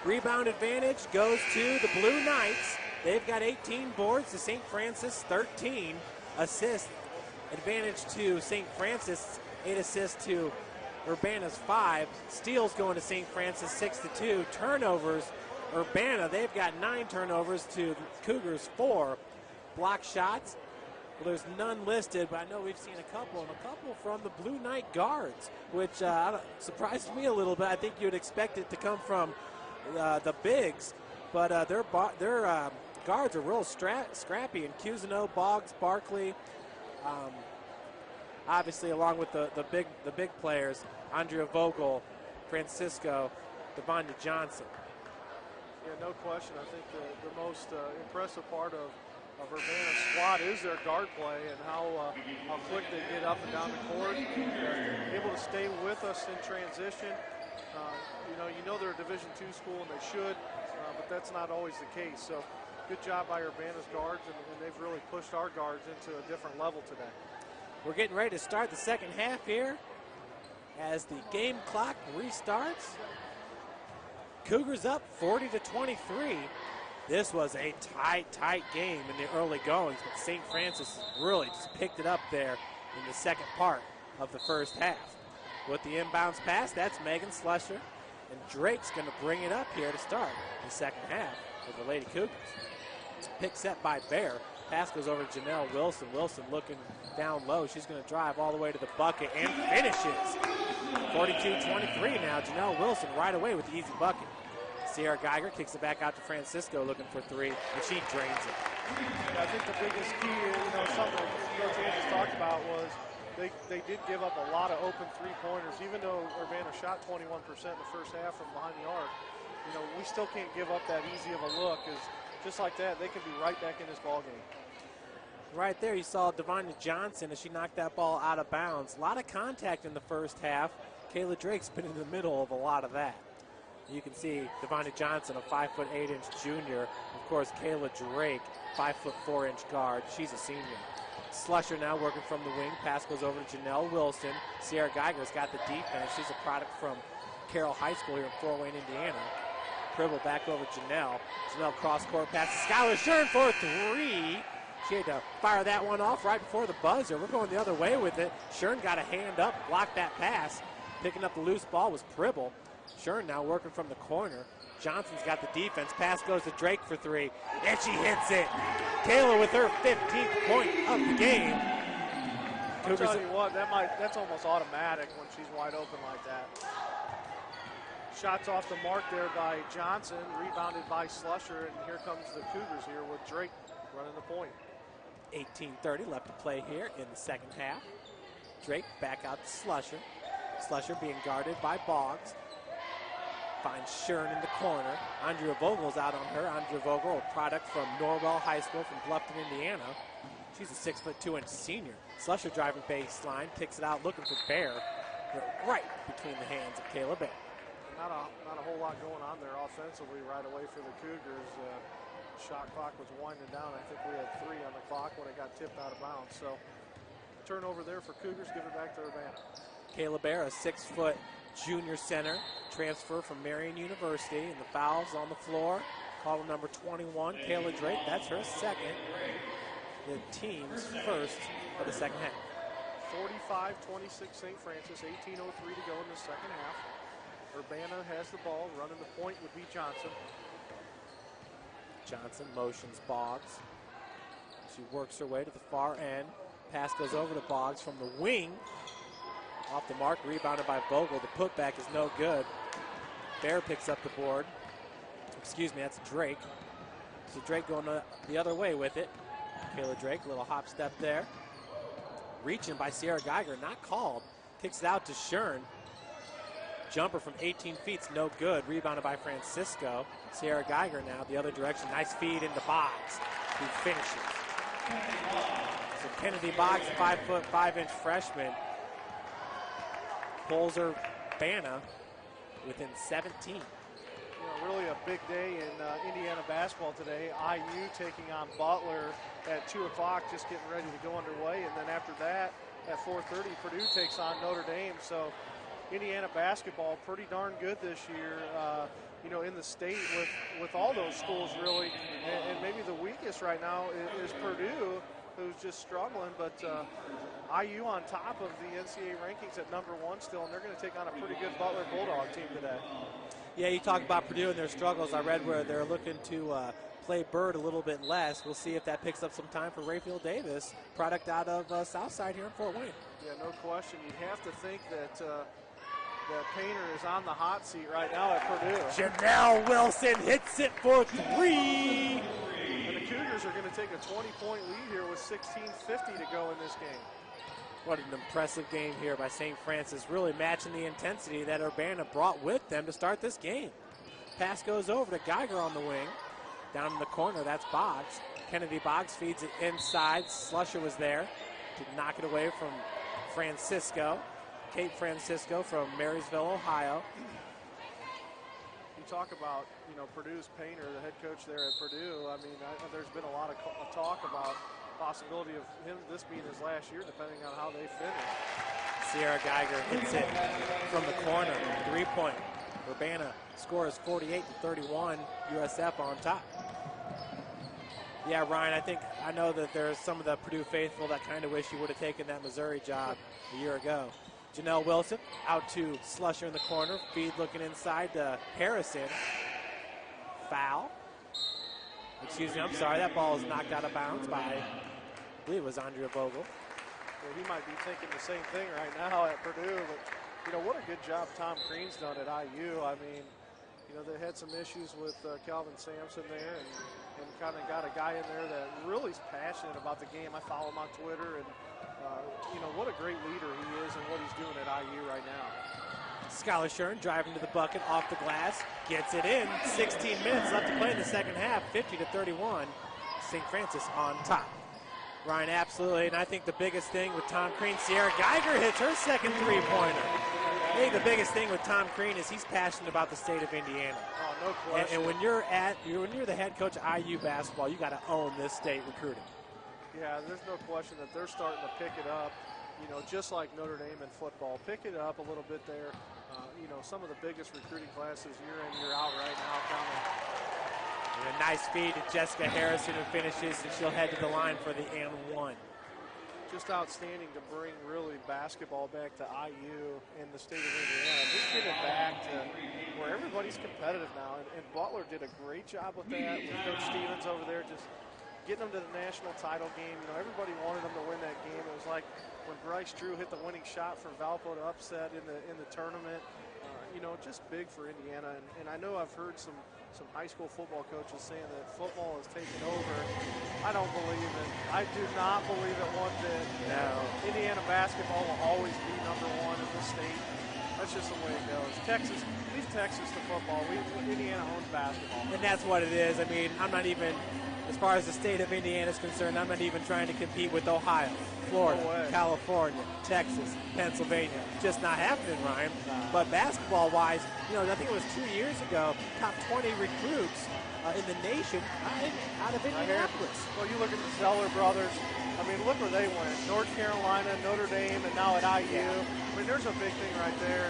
Rebound advantage goes to the Blue Knights. They've got 18 boards to St. Francis, 13 assists. Advantage to St. Francis, 8 assists to Urbana's 5. Steals going to St. Francis, 6-2. Turnovers, Urbana, they've got 9 turnovers to Cougars 4. Block shots, well, there's none listed, but I know we've seen a couple, and a couple from the Blue Knight guards, which surprised me a little bit. I think you'd expect it to come from the bigs, but their guards are real scrappy. And Cusino, Boggs, Barkley, obviously along with the big players, Andrea Vogel, Francisco, Devonta Johnson. Yeah, no question. I think the most impressive part of Urbana's squad is their guard play and how quick they get up and down the court, able to stay with us in transition. You know they're a Division II school, and they should, but that's not always the case. So good job by Urbana's guards, and they've really pushed our guards into a different level today. We're getting ready to start the second half here as the game clock restarts. Cougars up 40-23. This was a tight game in the early goings, but St. Francis really just picked it up there in the second part of the first half. With the inbounds pass, that's Megan Slusher, and Drake's going to bring it up here to start the second half for the Lady Cougars. Pick set by Bear. Pass goes over to Janelle Wilson. Wilson looking down low. She's going to drive all the way to the bucket and finishes. 42-23 now. Janelle Wilson right away with the easy bucket. Sierra Geiger kicks it back out to Francisco looking for 3, and she drains it. Yeah, I think the biggest key, something Coach Andrews talked about was they did give up a lot of open three-pointers. Even though Urbana shot 21% in the first half from behind the arc, we still can't give up that easy of a look, because just like that, they can be right back in this ball game. Right there, you saw Devonta Johnson as she knocked that ball out of bounds. A lot of contact in the first half. Kayla Drake's been in the middle of a lot of that. You can see Devonta Johnson, a 5'8" junior. Of course, Kayla Drake, 5'4" guard. She's a senior. Slusher now working from the wing. Pass goes over to Janelle Wilson. Sierra Geiger's got the defense. She's a product from Carroll High School here in Fort Wayne, Indiana. Dribble back over Janelle. Janelle cross-court pass to Skylar Shern for 3. She had to fire that one off right before the buzzer. We're going the other way with it. Shern got a hand up, blocked that pass. Picking up the loose ball was Pribble. Shern now working from the corner. Johnson's got the defense. Pass goes to Drake for 3, and she hits it. Kayla with her 15th point of the game. I'll tell you what, that's almost automatic when she's wide open like that. Shots off the mark there by Johnson, rebounded by Slusher, and here comes the Cougars here with Drake running the point. 18:30 left to play here in the second half. Drake back out to Slusher. Slusher being guarded by Boggs. Finds Shern in the corner. Andrea Vogel's out on her. Andrea Vogel, a product from Norwell High School from Bluffton, Indiana. She's a 6'2" senior. Slusher driving baseline, kicks it out looking for Bear. Right between the hands of Kayla Bear. Not a whole lot going on there offensively right away for the Cougars. Shot clock was winding down. I think we had 3 on the clock when it got tipped out of bounds. So turnover there for Cougars. Give it back to Urbana. Kayla Bear, a 6' junior center, transfer from Marian University, and the fouls on the floor. Call number 21, Kayla Drake. That's her second. The team's first of the second half. 45-26 St. Francis, 18:03 to go in the second half. Urbana has the ball. Running the point would be Johnson. Johnson motions Boggs. She works her way to the far end. Pass goes over to Boggs from the wing. Off the mark, rebounded by Vogel. The putback is no good. Bear picks up the board. Excuse me, that's Drake. So Drake going the other way with it. Kayla Drake, little hop step there. Reaching by Sierra Geiger, not called. Kicks it out to Shern. Jumper from 18 feet's no good. Rebounded by Francisco. Sierra Geiger now the other direction. Nice feed into Boggs, who finishes. So Kennedy Boggs, 5'5" freshman, pulls Urbana within 17. You know, really a big day in Indiana basketball today. IU taking on Butler at 2 o'clock, just getting ready to go underway. And then after that, at 4:30, Purdue takes on Notre Dame. So Indiana basketball pretty darn good this year, you know, in the state with all those schools really. And maybe the weakest right now is Purdue, who's just struggling. But IU on top of the NCAA rankings at number 1 still, and they're going to take on a pretty good Butler Bulldog team today. Yeah, you talk about Purdue and their struggles. I read where they're looking to play Bird a little bit less. We'll see if that picks up some time for Rayfield Davis, product out of Southside here in Fort Wayne. Yeah, no question. You'd have to think that that Painter is on the hot seat right now at Purdue. Janelle Wilson hits it for 3. And the Cougars are going to take a 20-point lead here with 16:50 to go in this game. What an impressive game here by St. Francis, really matching the intensity that Urbana brought with them to start this game. Pass goes over to Geiger on the wing. Down in the corner, that's Boggs. Kennedy Boggs feeds it inside. Slusher was there to knock it away from Francisco. Kate Francisco from Marysville, Ohio. You talk about, you know, Purdue's Painter, the head coach there at Purdue. I mean, there's been a lot of talk about possibility of this being his last year, depending on how they finish. Sierra Geiger hits it from the corner, 3-point. Urbana scores 48-31. USF on top. Yeah, Ryan, I know that there's some of the Purdue faithful that kind of wish you would have taken that Missouri job a year ago. Janelle Wilson out to Slusher in the corner. Feed looking inside to Harrison. Foul. Excuse me, I'm sorry. That ball is knocked out of bounds by, I believe it was Andrea Vogel. Well, he might be thinking the same thing right now at Purdue. But, you know, what a good job Tom Crean's done at IU. I mean, you know, they had some issues with Calvin Sampson there and kind of got a guy in there that really is passionate about the game. I follow him on Twitter, and, you know, what a great leader he is and what he's doing at IU right now. Skylar Shern driving to the bucket off the glass, gets it in. 16 minutes left to play in the second half, 50-31. St. Francis on top. Ryan, absolutely, and I think the biggest thing with Tom Crean, Sierra Geiger hits her second three-pointer. I think the biggest thing with Tom Crean is he's passionate about the state of Indiana. Oh, no question. And when you're the head coach of IU basketball, you got to own this state recruiting. Yeah, there's no question that they're starting to pick it up, you know, just like Notre Dame in football. Pick it up a little bit there. You know, some of the biggest recruiting classes year in, year out right now coming. And a nice feed to Jessica Harrison, who finishes, and she'll head to the line for the and 1. Just outstanding to bring really basketball back to IU in the state of Indiana. Just get it back to where everybody's competitive now. And Butler did a great job with that, with Coach Stevens over there, just getting them to the national title game. You know, everybody wanted them to win that game. It was like when Bryce Drew hit the winning shot for Valpo to upset in the tournament. You know, just big for Indiana. And I know I've heard some high school football coaches saying that football is taking over. I don't believe it. I do not believe it one bit. No. Indiana basketball will always be number 1 in the state. That's just the way it goes. Leave Texas to football. Indiana owns basketball. And that's what it is. I mean, I'm not even, as far as the state of Indiana is concerned, I'm not even trying to compete with Ohio, Florida, California, Texas, Pennsylvania. Just not happening, Ryan. But basketball-wise, you know, I think it was 2 years ago, top 20 recruits in the nation out of Indianapolis. Well, you look at the Zeller brothers. I mean, look where they went. North Carolina, Notre Dame, and now at IU. I mean, there's a big thing right there.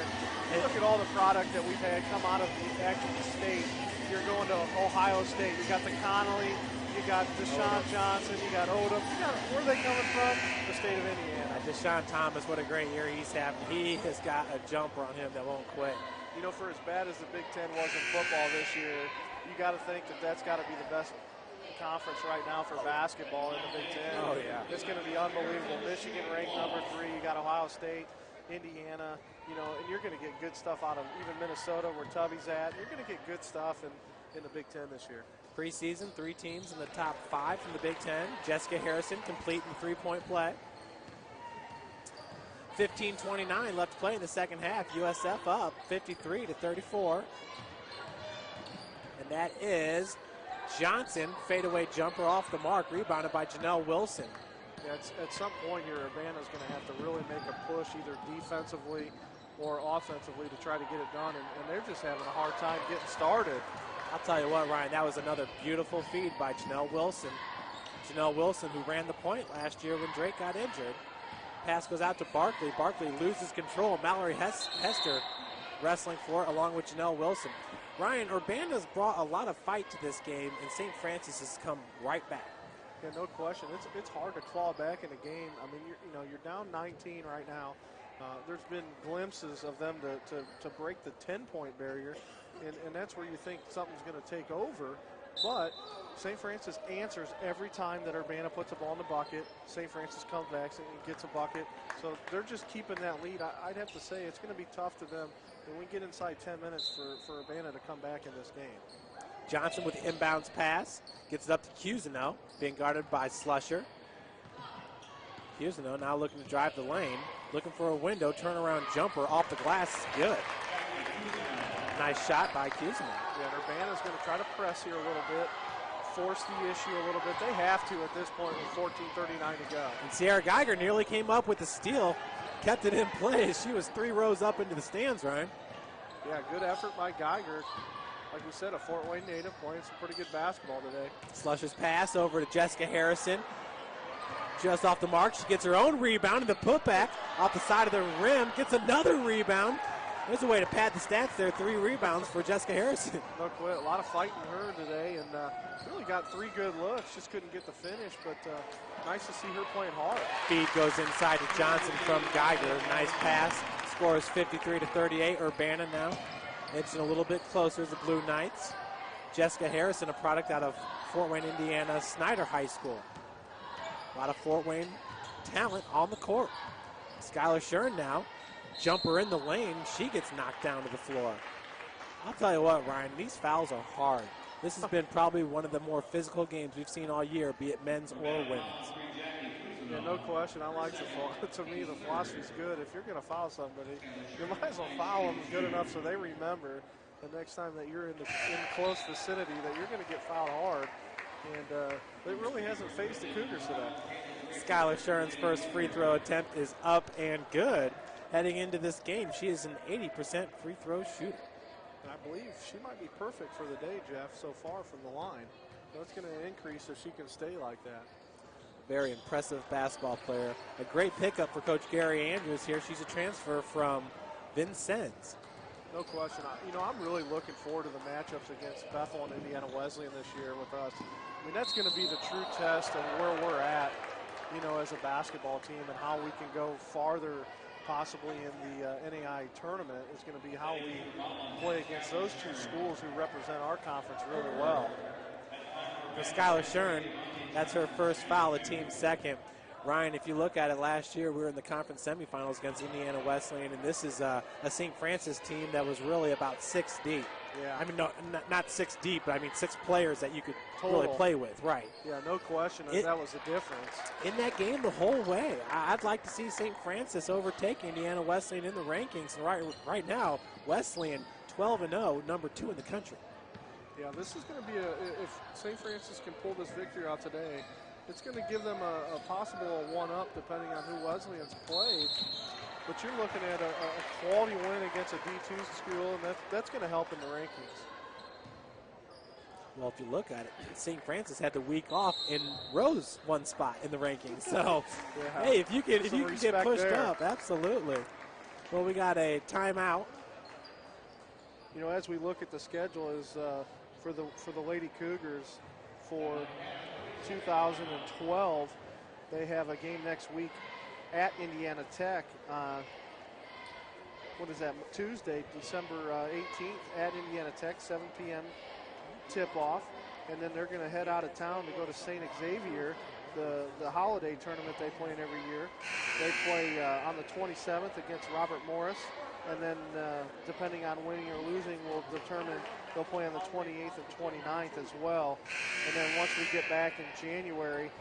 And look at all the product that we've had come out of the actual state. You're going to Ohio State. You got the Connolly. You got Deshaun Johnson. You got Odom. Where are they coming from? The state of Indiana. Deshaun Thomas, what a great year he's having. He has got a jumper on him that won't quit. You know, for as bad as the Big Ten was in football this year, you got to think that that's got to be the best conference right now for basketball in the Big Ten. Oh, yeah. It's going to be unbelievable. Michigan ranked number 3. You got Ohio State, Indiana, you know, and you're going to get good stuff out of even Minnesota where Tubby's at. You're going to get good stuff in the Big Ten this year. Preseason, 3 teams in the top 5 from the Big Ten. Jessica Harrison completing the three-point play. 15:29 left to play in the second half. USF up 53-34. And that is Johnson, fadeaway jumper off the mark, rebounded by Janelle Wilson. Yeah, at some point here, Urbana's going to have to really make a push either defensively or offensively to try to get it done, and they're just having a hard time getting started. I'll tell you what, Ryan, that was another beautiful feed by Janelle Wilson. Janelle Wilson, who ran the point last year when Drake got injured. Pass goes out to Barkley. Barkley loses control. Mallory Hester wrestling for it along with Janelle Wilson. Ryan, Urbana's brought a lot of fight to this game, and St. Francis has come right back. Yeah, no question. It's hard to claw back in a game. I mean, you're down 19 right now. There's been glimpses of them to break the 10-point barrier, and that's where you think something's going to take over. But St. Francis answers every time that Urbana puts a ball in the bucket. St. Francis comes back and gets a bucket. So they're just keeping that lead. I'd have to say it's going to be tough to them when we get inside 10 minutes for Urbana to come back in this game. Johnson with the inbounds pass. Gets it up to Cusino, being guarded by Slusher. Cusino now looking to drive the lane. Looking for a window. Turnaround jumper off the glass is good. Nice shot by Cusino. Yeah, and Urbana's going to try to press here a little bit, force the issue a little bit. They have to at this point with 14:39 to go. And Sierra Geiger nearly came up with the steal, kept it in play. She was 3 rows up into the stands, Ryan. Yeah, good effort by Geiger. Like we said, a Fort Wayne native playing some pretty good basketball today. Slusher's pass over to Jessica Harrison. Just off the mark, she gets her own rebound, and the putback off the side of the rim gets another rebound. There's a way to pad the stats there. 3 rebounds for Jessica Harrison. No quit. A lot of fighting her today, and really got 3 good looks. Just couldn't get the finish, but nice to see her playing hard. Feed goes inside to Johnson from Geiger. Nice pass. Score is 53-38. Urbana now inching a little bit closer as the Blue Knights. Jessica Harrison, a product out of Fort Wayne, Indiana, Snyder High School. A lot of Fort Wayne talent on the court. Skylar Shern now. Jumper in the lane. She gets knocked down to the floor. I'll tell you what, Ryan, these fouls are hard. This has been probably one of the more physical games we've seen all year, be it men's or women's. Yeah, no question. I like to me, the philosophy's good. If you're going to foul somebody, you might as well foul them good enough so they remember the next time that you're in close vicinity that you're going to get fouled hard. And it really hasn't faced the Cougars today. Skylar Shern's first free throw attempt is up and good. Heading into this game, she is an 80% free throw shooter. And I believe she might be perfect for the day, Jeff, so far from the line. That's going to increase if she can stay like that. Very impressive basketball player. A great pickup for Coach Gary Andrews here. She's a transfer from Vincennes. No question. I'm really looking forward to the matchups against Bethel and Indiana Wesleyan this year with us. I mean, that's going to be the true test of where we're at, as a basketball team and how we can go farther possibly in the NAI tournament. Is going to be how we play against those 2 schools who represent our conference really well. For Skylar Shern, that's her first foul, the team's second. Ryan, if you look at it last year, we were in the conference semifinals against Indiana Wesleyan, and this is a St. Francis team that was really about 6 deep. Yeah. I mean, no, not 6 deep, but I mean 6 players that you could Total. really play with, right? Yeah, no question. That was the difference. In that game the whole way, I'd like to see St. Francis overtake Indiana Wesleyan in the rankings. And right now, Wesleyan 12-0, number 2 in the country. Yeah, this is going to be if St. Francis can pull this victory out today, it's going to give them a possible one-up depending on who Wesleyan's played. But you're looking at a quality win against a D2 school, and that's going to help in the rankings. Well, if you look at it, St. Francis had the week off and rose 1 spot in the rankings. So, yeah, hey, if you can get pushed up, absolutely. Well, we got a timeout. As we look at the schedule, is for the Lady Cougars for 2012, they have a game next week at Indiana Tech. what is that, Tuesday, December 18th at Indiana Tech, 7 p.m. tip-off. And then they're going to head out of town to go to St. Xavier, the holiday tournament they play in every year. They play on the 27th against Robert Morris. And then depending on winning or losing will determine they'll play on the 28th and 29th as well. And then once we get back in January,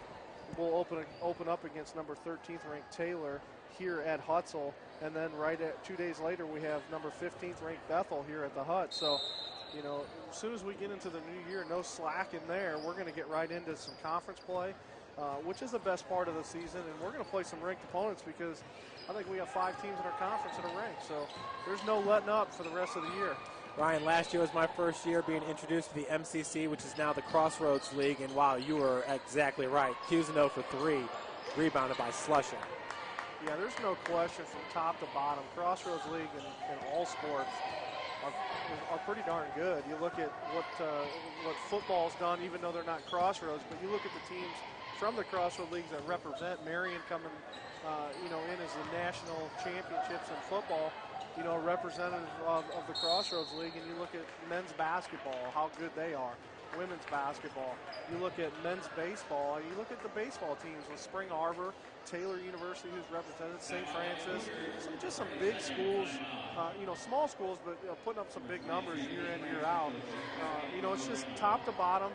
we'll open up against number 13th ranked Taylor here at Hutzel. And then 2 days later, we have number 15th ranked Bethel here at the Hut. So, you know, as soon as we get into the new year, no slack in there. We're going to get right into some conference play, which is the best part of the season. And we're going to play some ranked opponents because I think we have 5 teams in our conference that are ranked. So there's no letting up for the rest of the year. Ryan, last year was my first year being introduced to the MCC, which is now the Crossroads League. And wow, you were exactly right. Cusino for 3, rebounded by Slusher. Yeah, there's no question from top to bottom. Crossroads League in all sports are pretty darn good. You look at what football's done, even though they're not Crossroads, but you look at the teams from the Crossroads Leagues that represent. Marion coming, in as the national championships in football, you know, representative of the Crossroads League, and you look at men's basketball, how good they are. Women's basketball. You look at men's baseball, and you look at the baseball teams with Spring Arbor, Taylor University, who's represented, St. Francis, just some big schools, small schools, but putting up some big numbers year in, year out. It's just top to bottom.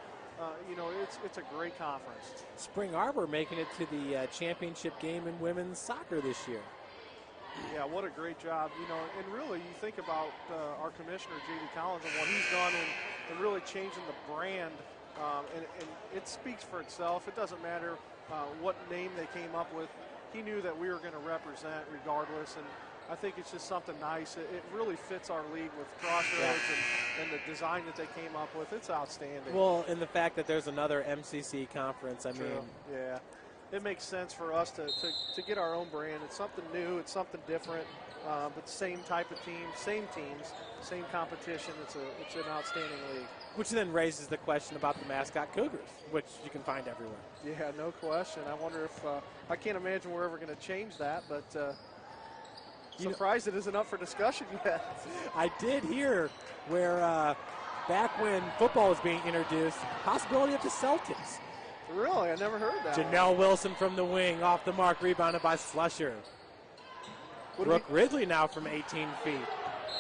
It's a great conference. Spring Arbor making it to the championship game in women's soccer this year. Yeah, what a great job. And really you think about our commissioner, J.D. Collins, and what he's done in really changing the brand, and it speaks for itself. It doesn't matter what name they came up with. He knew that we were going to represent regardless, and I think it's just something nice. It really fits our league with Crossroads and the design that they came up with. It's outstanding. Well, and the fact that there's another MCC conference, I mean. Yeah. It makes sense for us to get our own brand. It's something new. It's something different, but same type of team, same teams, same competition. It's an outstanding league. Which then raises the question about the mascot Cougars, which you can find everywhere. Yeah, no question. I wonder if I can't imagine we're ever going to change that, but surprised it isn't up for discussion yet. I did hear where back when football was being introduced, possibility of the Celtics. Really? I never heard that. Janelle Wilson from the wing, off the mark, rebounded by Slusher. Brooke Ridley now from 18 feet.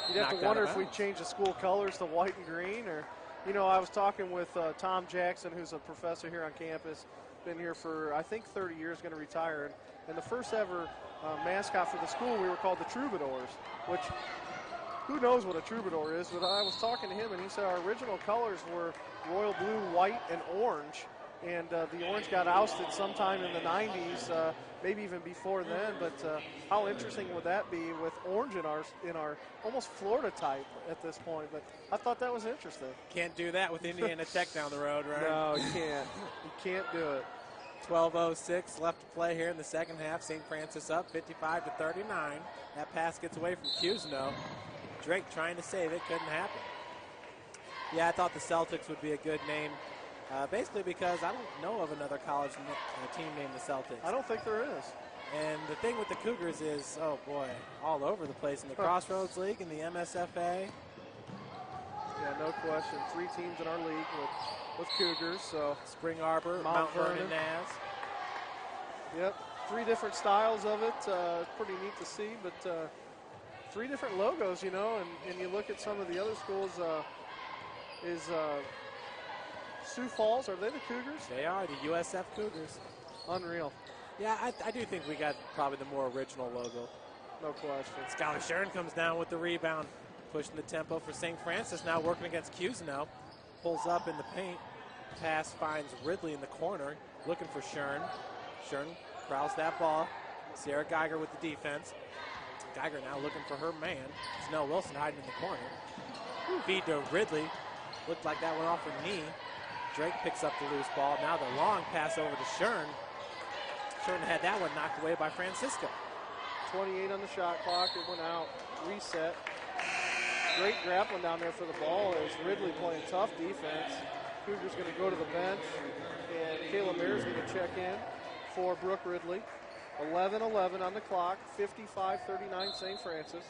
You'd have to wonder if we change the school colors to white and green. Or, I was talking with Tom Jackson, who's a professor here on campus, been here for, I think, 30 years, going to retire. And the first ever mascot for the school, we were called the Troubadours, which who knows what a troubadour is, but I was talking to him, and he said our original colors were royal blue, white, and orange. And the orange got ousted sometime in the 90s, maybe even before then. But how interesting would that be with orange in our almost Florida type at this point? But I thought that was interesting. Can't do that with Indiana Tech down the road, right? No, you can't. You can't do it. 12:06 left to play here in the second half. St. Francis up 55-39. That pass gets away from Cusino. Drake trying to save it, couldn't happen. Yeah, I thought the Celtics would be a good name. Basically because I don't know of another college team named the Celtics. I don't think there is. And the thing with the Cougars is, oh boy, all over the place in the Crossroads League and the MSFA. Yeah, no question. 3 teams in our league with Cougars. So Spring Arbor, Mount Vernon, Naz. Yep, 3 different styles of it. Pretty neat to see, but 3 different logos, and you look at some of the other schools. Sioux Falls, are they the Cougars? They are, the USF Cougars. Unreal. Yeah, I do think we got probably the more original logo. No question. Skylar Shern comes down with the rebound, pushing the tempo for St. Francis, now working against Cusino. Pulls up in the paint. Pass finds Ridley in the corner, looking for Shern. Shern crowds that ball. Sierra Geiger with the defense. Geiger now looking for her man. Janelle Wilson hiding in the corner. Feed to Ridley. Looked like that went off her knee. Drake picks up the loose ball. Now the long pass over to Shern. Shern had that one knocked away by Francisco. 28 on the shot clock. It went out. Reset. Great grappling down there for the ball as Ridley playing tough defense. Cougars going to go to the bench. And Kayla Maier's going to check in for Brooke Ridley. 11-11 on the clock. 55-39 St. Francis.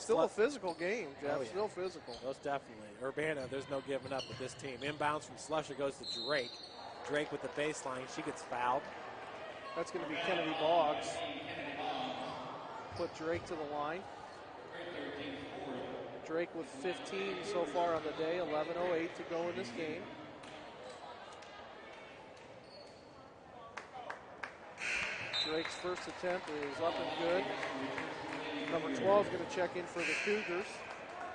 Still a physical game, Jeff. Oh, yeah. Still physical. Most definitely. Urbana, there's no giving up with this team. Inbounds from Slusher goes to Drake. Drake with the baseline. She gets fouled. That's going to be Kennedy Boggs. Put Drake to the line. Drake with 15 so far on the day. 11:08 to go in this game. Drake's first attempt is up and good. Number 12 is going to check in for the Cougars.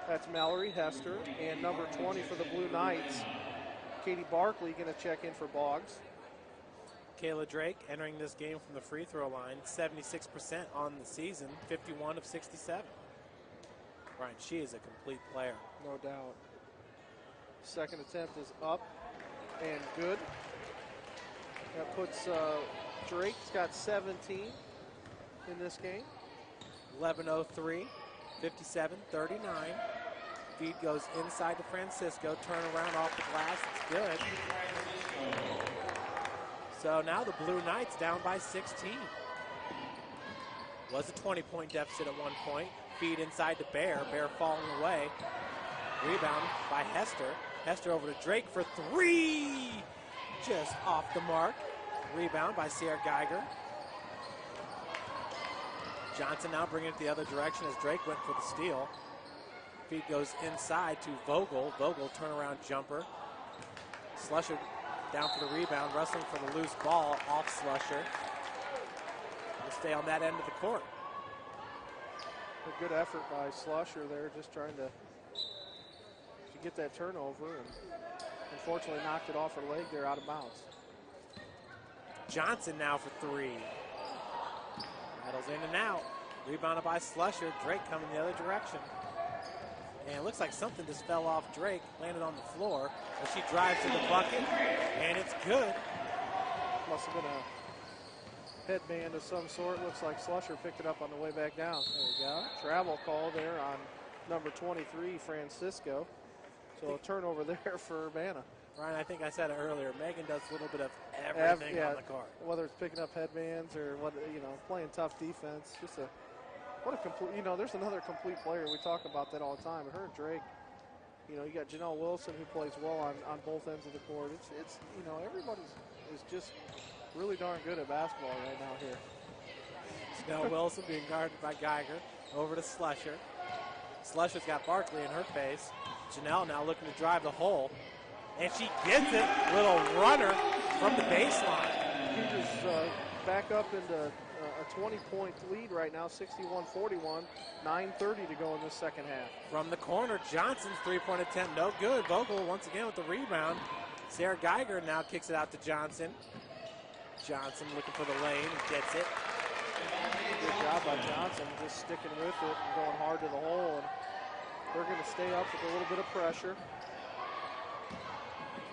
That's Mallory Hester. And number 20 for the Blue Knights, Katie Barkley, going to check in for Boggs. Kayla Drake entering this game from the free throw line, 76% on the season, 51 of 67. Ryan, she is a complete player. No doubt. Second attempt is up and good. That puts Drake's got 17 in this game. 11:03, 57-39. Feed goes inside to Francisco. Turnaround off the glass. It's good. So now the Blue Knights down by 16. Was a 20-point deficit at one point. Feed inside to Bear. Bear falling away. Rebound by Hester. Hester over to Drake for three. Just off the mark. Rebound by Sierra Geiger. Johnson now bringing it the other direction as Drake went for the steal. Feed goes inside to Vogel. Vogel turnaround jumper. Slusher down for the rebound, wrestling for the loose ball off Slusher. We'll stay on that end of the court. A good effort by Slusher there, just trying to get that turnover, and unfortunately knocked it off her leg there out of bounds. Johnson now for three. Rattles in and out. Rebounded by Slusher. Drake coming the other direction. And it looks like something just fell off Drake, landed on the floor. As she drives to the bucket, and it's good. Must have been a headband of some sort. Looks like Slusher picked it up on the way back down. There we go. Travel call there on number 23, Francisco. So a turnover there for Urbana. Ryan, I think I said it earlier. Megan does a little bit of everything on the court. Whether it's picking up headbands or what, playing tough defense. Just what a complete. There's another complete player. We talk about that all the time. Her and Drake. You got Janelle Wilson who plays well on both ends of the court. It's everybody is just really darn good at basketball right now here. Janelle Wilson being guarded by Geiger. Over to Slusher. Slusher's got Barkley in her face. Janelle now looking to drive the hole. And she gets it. Little runner from the baseline. Cougars back up into a 20-point lead right now, 61-41. 9:30 to go in this second half. From the corner, Johnson's three-point attempt, no good. Vogel once again with the rebound. Sarah Geiger now kicks it out to Johnson. Johnson looking for the lane and gets it. Good job by Johnson, just sticking with it and going hard to the hole. And they're going to stay up with a little bit of pressure.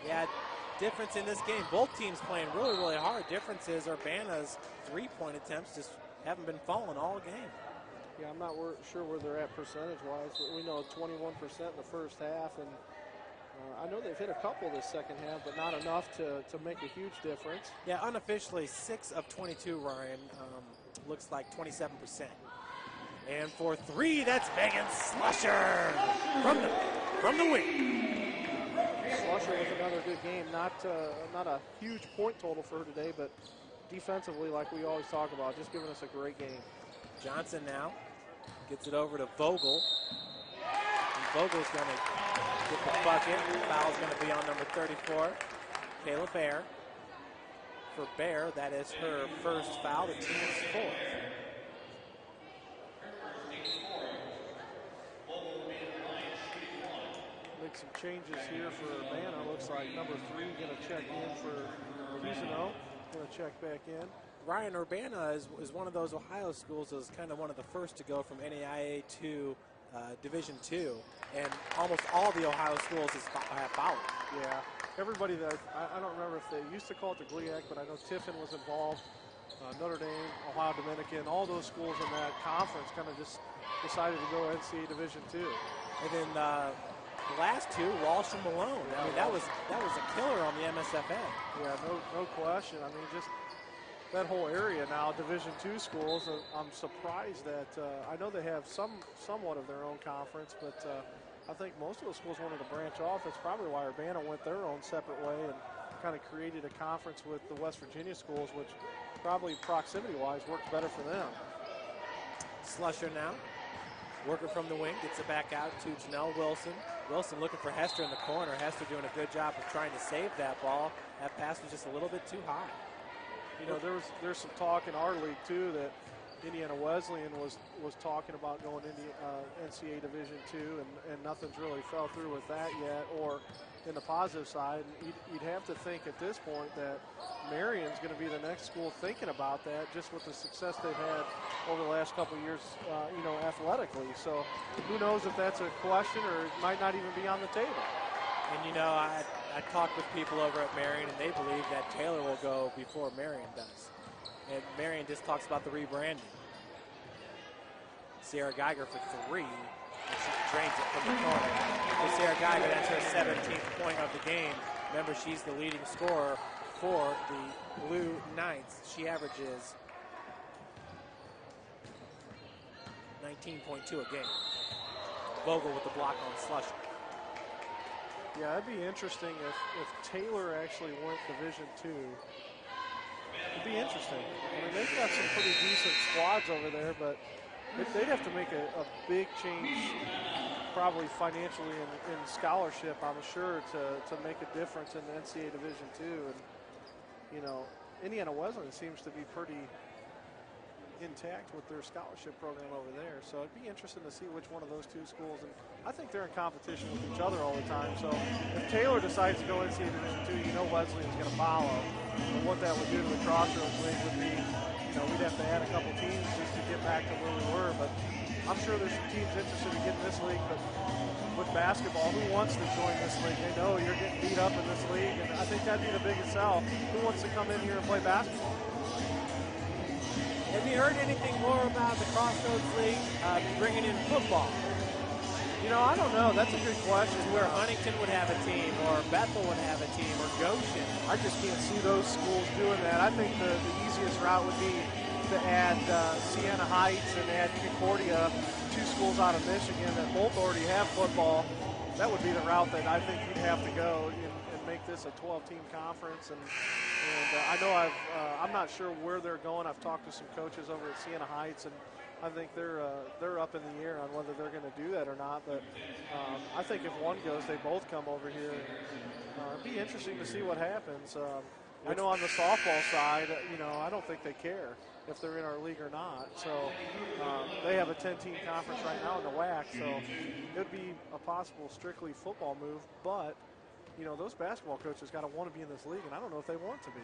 Yeah, difference in this game. Both teams playing really, really hard. Difference is Urbana's three-point attempts just haven't been falling all game. Yeah, I'm not sure where they're at percentage-wise. We know 21% in the first half, and I know they've hit a couple this second half, but not enough to make a huge difference. Yeah, unofficially 6 of 22, Ryan. Looks like 27%. And for three, that's Megan Slusher from the wing. Slusher with another good game. Not a huge point total for her today, but defensively, like we always talk about, just giving us a great game. Johnson now gets it over to Vogel. And Vogel's going to get the bucket. Foul's going to be on number 34, Kayla Bear. For Bear, that is her first foul, the team's fourth. Make some changes here for Urbana. Looks like number 3 going to check in for Cusino. Going to check back in. Ryan, Urbana is one of those Ohio schools that was kind of one of the first to go from NAIA to Division II, and almost all the Ohio schools have followed. Yeah, everybody that, I don't remember if they used to call it the GLIAC, but I know Tiffin was involved, Notre Dame, Ohio Dominican, all those schools in that conference kind of just decided to go NCAA Division II. And then the last two, Walsh and Malone. I mean, that was a killer on the MSFA. Yeah, no question. I mean, just that whole area now, Division II schools. I'm surprised that I know they have somewhat of their own conference, but I think most of the schools wanted to branch off. That's probably why Urbana went their own separate way and kind of created a conference with the West Virginia schools, which probably proximity-wise works better for them. Slusher now, working from the wing, gets it back out to Janelle Wilson. Wilson looking for Hester in the corner. Hester doing a good job of trying to save that ball. That pass was just a little bit too high. You know, there's some talk in our league too that Indiana Wesleyan was talking about going into NCAA Division II, and nothing's really fell through with that yet. Or in the positive side, you'd have to think at this point that Marion's going to be the next school thinking about that, just with the success they've had over the last couple of years, you know, athletically. So who knows if that's a question or it might not even be on the table. And, you know, I talked with people over at Marion, and they believe that Taylor will go before Marion does. And Marion just talks about the rebranding. Sierra Geiger for three. And she drains it from the corner. For Sierra Geiger, that's her 17th point of the game. Remember, she's the leading scorer for the Blue Knights. She averages 19.2 a game. Vogel with the block on Slusher. Yeah, it'd be interesting if Taylor actually went Division II. It'd be interesting. I mean, they've got some pretty decent squads over there, but they'd have to make a big change, probably financially in scholarship, I'm sure, to make a difference in the NCAA Division II. And, you know, Indiana Wesleyan seems to be pretty intact with their scholarship program over there. So it'd be interesting to see which one of those two schools. And I think they're in competition with each other all the time. So if Taylor decides to go NCAA Division II, you know Wesleyan's going to follow. And what that would do to the Crossroads League would be, you know, we'd have to add a couple teams just to get back to where we were. But I'm sure there's some teams interested in getting this league. But with basketball, who wants to join this league? They know you're getting beat up in this league. And I think that'd be the biggest sell. Who wants to come in here and play basketball? Have you heard anything more about the Crossroads League bringing in football? You know, I don't know. That's a good question. Where Huntington would have a team, or Bethel would have a team, or Goshen. I just can't see those schools doing that. I think the easiest route would be to add Siena Heights and add Concordia, two schools out of Michigan that both already have football. That would be the route that I think you'd have to go and make this a 12-team conference. And I know I'm not sure where they're going. I've talked to some coaches over at Siena Heights, and I think they're up in the air on whether they're going to do that or not. But I think if one goes, they both come over here. And, it'd be interesting to see what happens. I know on the softball side, you know, I don't think they care if they're in our league or not. So they have a 10-team conference right now in the WAC. So it would be a possible strictly football move. But, you know, those basketball coaches got to want to be in this league, and I don't know if they want to be.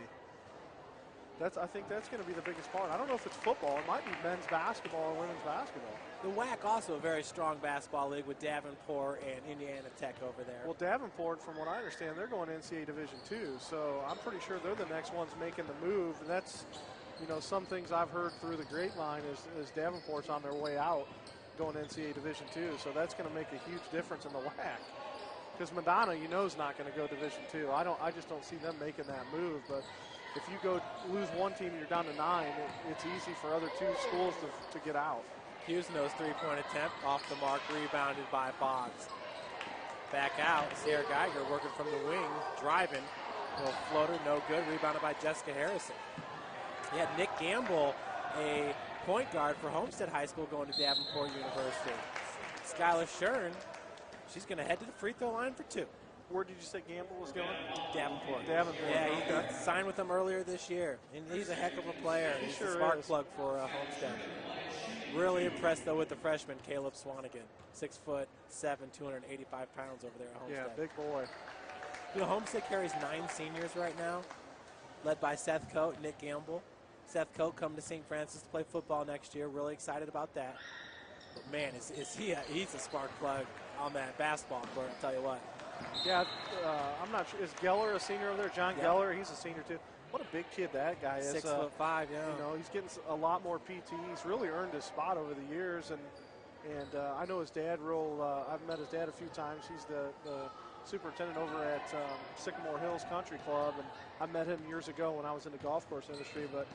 I think that's going to be the biggest part. I don't know if it's football. It might be men's basketball or women's basketball. The WAC also a very strong basketball league with Davenport and Indiana Tech over there. Well, Davenport, from what I understand, they're going NCAA Division II. So I'm pretty sure they're the next ones making the move. And that's, you know, some things I've heard through the grapevine is Davenport's on their way out going NCAA Division II. So that's going to make a huge difference in the WAC. Because Madonna, you know, is not going to go Division II. I just don't see them making that move. But if you go lose one team, you're down to 9. It's easy for other two schools to get out. Huseno's three-point attempt off the mark, rebounded by Boggs. Back out, Sarah Geiger working from the wing, driving. Little floater, no good, rebounded by Jessica Harrison. You had Nick Gamble, a point guard for Homestead High School, going to Davenport University. Skylar Shern, she's going to head to the free throw line for 2. Where did you say Gamble was going? Davenport. Davenport. Yeah, he okay. signed with them earlier this year. And he's a heck of a player. He's sure a spark is. plug for Homestead. Really impressed, though, with the freshman, Caleb Swanigan. 6'7", 285 pounds over there at Homestead. Yeah, big boy. You know, Homestead carries 9 seniors right now, led by Seth Coate, Nick Gamble. Seth Coate coming to St. Francis to play football next year. Really excited about that. But, man, he's a spark plug on that basketball court, I'll tell you what. Yeah, I'm not sure. Is Geller a senior over there? John Geller, he's a senior too. What a big kid that guy is. 6'5", yeah. You know, he's getting a lot more PT. He's really earned his spot over the years, and I know his dad. I've met his dad a few times. He's the superintendent over at Sycamore Hills Country Club, and I met him years ago when I was in the golf course industry. But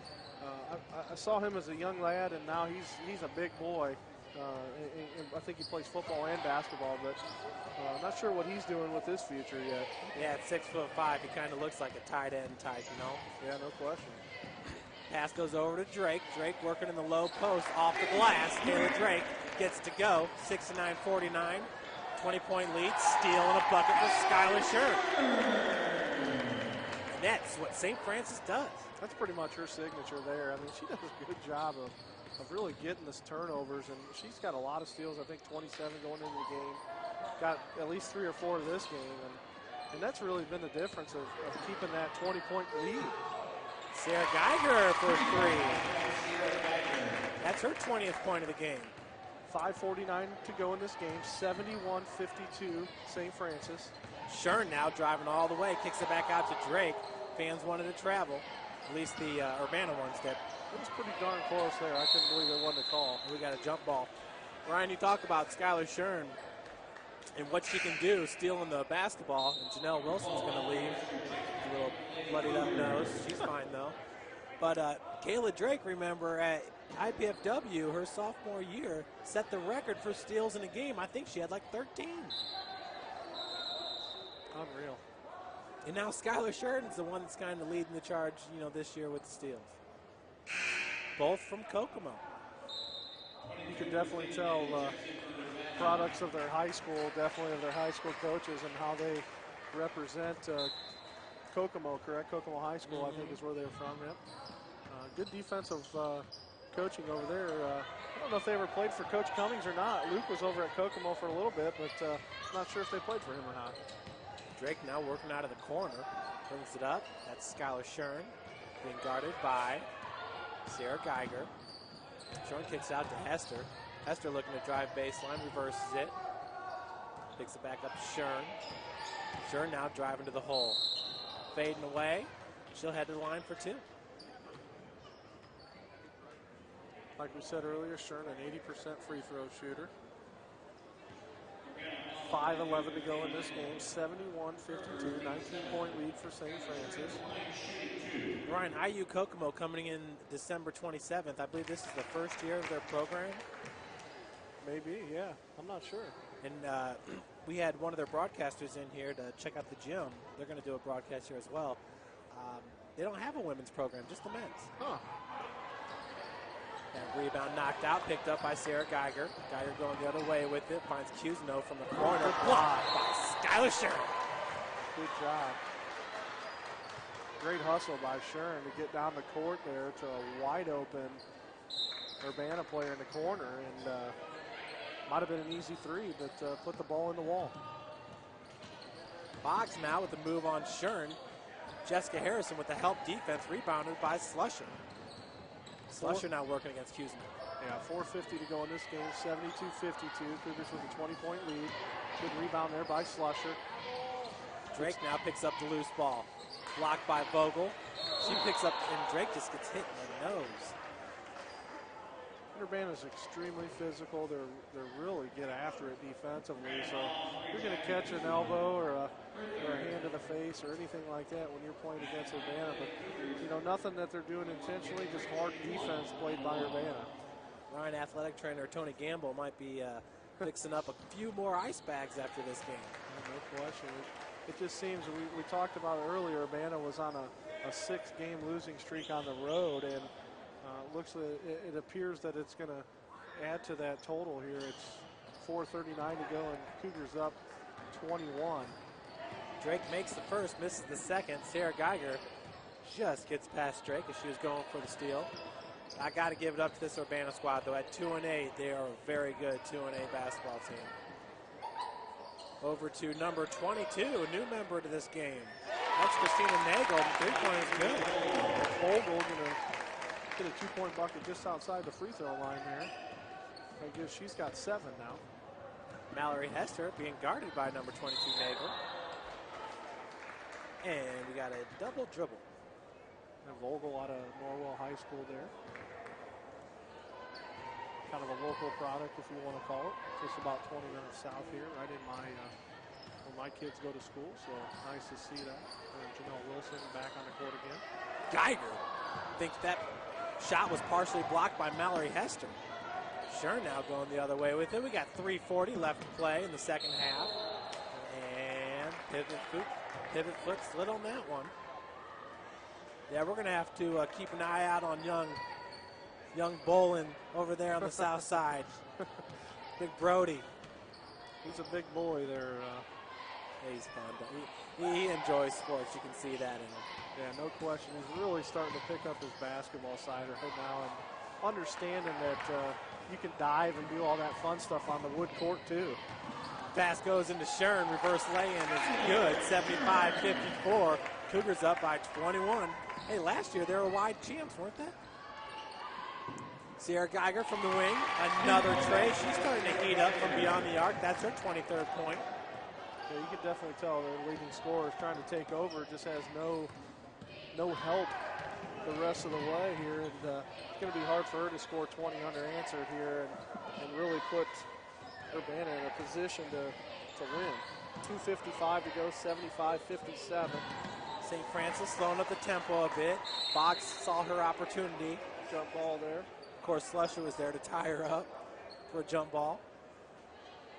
I saw him as a young lad, and now he's a big boy. And I think he plays football and basketball, but I'm not sure what he's doing with his future yet. Yeah, at 6'5", he kind of looks like a tight end type, you know? Yeah, no question. Pass goes over to Drake. Drake working in the low post off the glass. Taylor Drake gets to go. 69-49. 20-point lead. Steal and a bucket for Skylar Shern. And that's what St. Francis does. That's pretty much her signature there. I mean, she does a good job of really getting this turnovers, and she's got a lot of steals. I think 27 going into the game. Got at least 3 or 4 of this game, and that's really been the difference of keeping that 20-point lead. Sarah Geiger for 3. That's her 20th point of the game. 5:49 to go in this game. 71-52 St. Francis. Shern now driving all the way. Kicks it back out to Drake. Fans wanted to travel. At least the Urbana ones did. It was pretty darn close there. I couldn't believe it wasn't a call. We got a jump ball. Ryan, you talk about Skylar Shern and what she can do stealing the basketball. And Janelle Wilson's going to leave. A little bloodied up nose. She's fine, though. But Kayla Drake, remember, at IPFW, her sophomore year, set the record for steals in a game. I think she had like 13. Unreal. And now Skylar Sheridan's the one that's kind of leading the charge, you know, this year with the steals. Both from Kokomo. You can definitely tell products of their high school, definitely of their high school coaches and how they represent Kokomo, correct? Kokomo High School, I think, is where they're from. Yep. Good defensive coaching over there. I don't know if they ever played for Coach Cummings or not. Luke was over at Kokomo for a little bit, but I'm not sure if they played for him or not. Drake now working out of the corner. Brings it up. That's Skylar Shern being guarded by Sarah Geiger. Shern kicks out to Hester. Hester looking to drive baseline, reverses it. Picks it back up to Shern. Shern now driving to the hole. Fading away. She'll head to the line for 2. Like we said earlier, Shern an 80% free throw shooter. 5:11 to go in this game. 71-52, 19-point lead for St. Francis. Ryan, IU Kokomo coming in December 27th. I believe this is the first year of their program. Maybe, yeah. I'm not sure. And we had one of their broadcasters in here to check out the gym. They're going to do a broadcast here as well. They don't have a women's program, just the men's. Huh. And rebound knocked out, picked up by Sarah Geiger. Geiger going the other way with it, finds Cusno from the corner. Blocked by Skylar Shern. Good job. Great hustle by Shern to get down the court there to a wide open Urbana player in the corner. And might have been an easy 3, but put the ball in the wall. Boggs now with the move on Shern. Jessica Harrison with the help defense, rebounded by Slusher. Slusher now working against Cusno. Yeah, 4:50 to go in this game, 72-52. Cougars with a 20-point lead. Good rebound there by Slusher. Drake now picks up the loose ball. Blocked by Vogel. She picks up, and Drake just gets hit in the nose. Urbana's extremely physical. They're really get after it defensively. So you're going to catch an elbow or a hand in the face or anything like that when you're playing against Urbana. But, you know, nothing that they're doing intentionally, just hard defense played by Urbana. Ryan, athletic trainer Tony Gamble might be fixing up a few more ice bags after this game. No question. It just seems, we talked about it earlier, Urbana was on a 6-game losing streak on the road, and it appears that it's going to add to that total here. It's 4:39 to go, and Cougars up 21. Drake makes the first, misses the second. Sarah Geiger just gets past Drake as she was going for the steal. I got to give it up to this Urbana squad, though. At 2-8, they are a very good 2-8 basketball team. Over to number 22, a new member to this game. That's Christina Nagel. The 3-point is good. Vogel going to get a 2-point bucket just outside the free throw line there. I guess she's got 7 now. Mallory Hester being guarded by number 22, Nagel. And we got a double dribble. And Vogel out of Norwell High School there. Kind of a local product, if you want to call it. Just about 20 minutes south here, right in my my kids go to school, so nice to see that. And Janelle Wilson back on the court again. Geiger thinks that shot was partially blocked by Mallory Hester. Sure, now going the other way with it. We got 3:40 left to play in the second half. And pivot foot slid on that one. Yeah, we're going to have to keep an eye out on young Bolin over there on the south side. Big Brody. He's a big boy there. He's fun. He enjoys sports. You can see that in him. Yeah, no question. He's really starting to pick up his basketball side right now and understanding that you can dive and do all that fun stuff on the wood court too. Pass goes into Shern. Reverse lay-in is good. 75-54. Cougars up by 21. Hey, last year they were wide champs, weren't they? Sierra Geiger from the wing. Another tray. She's starting to heat up from beyond the arc. That's her 23rd point. Yeah, you can definitely tell their leading scorer is trying to take over. Just has no help the rest of the way here. And it's going to be hard for her to score 20 unanswered here and really put Urbana in a position to win. 2:55 to go, 75-57. St. Francis slowing up the tempo a bit. Boggs saw her opportunity. Jump ball there. Of course, Slusher was there to tie her up for a jump ball.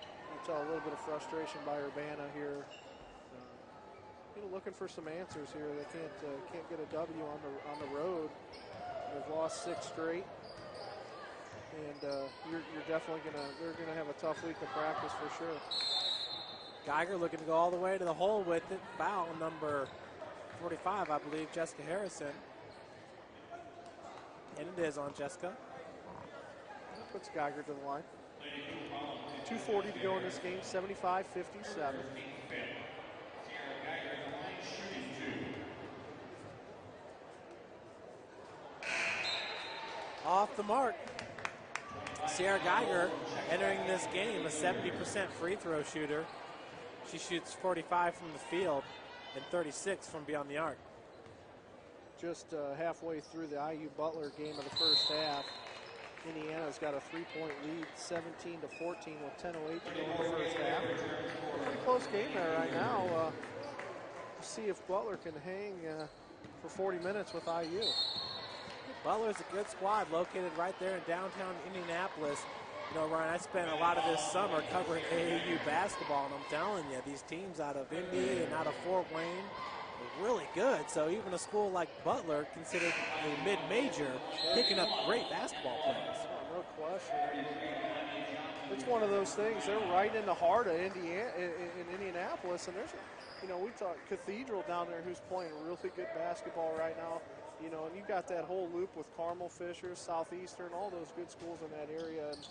You can tell a little bit of frustration by Urbana here. Looking for some answers here. They can't get a W on the road. They've lost 6 straight, and you're definitely they're gonna have a tough week of practice for sure. Geiger looking to go all the way to the hole with it. Foul number 45, I believe, Jessica Harrison. And it is on Jessica. Puts Geiger to the line. 2:40 to go in this game, 75-57. Off the mark. Sierra Geiger entering this game a 70% free throw shooter. She shoots 45 from the field and 36 from beyond the arc. Just halfway through the IU Butler game of the first half, Indiana's got a 3-point lead, 17-14 with 10:08 to go in the first half. Pretty close game there right now. We'll see if Butler can hang for 40 minutes with IU. Butler's a good squad located right there in downtown Indianapolis. You know, Ryan, I spent a lot of this summer covering AAU basketball, and I'm telling you, these teams out of Indy and out of Fort Wayne are really good. So even a school like Butler, considered a mid-major, picking up great basketball players. Oh, no question. It's one of those things. They're right in the heart of Indiana, in Indianapolis, and there's, we talk Cathedral down there who's playing really good basketball right now. And you got that whole loop with Carmel, Fisher, Southeastern, all those good schools in that area, and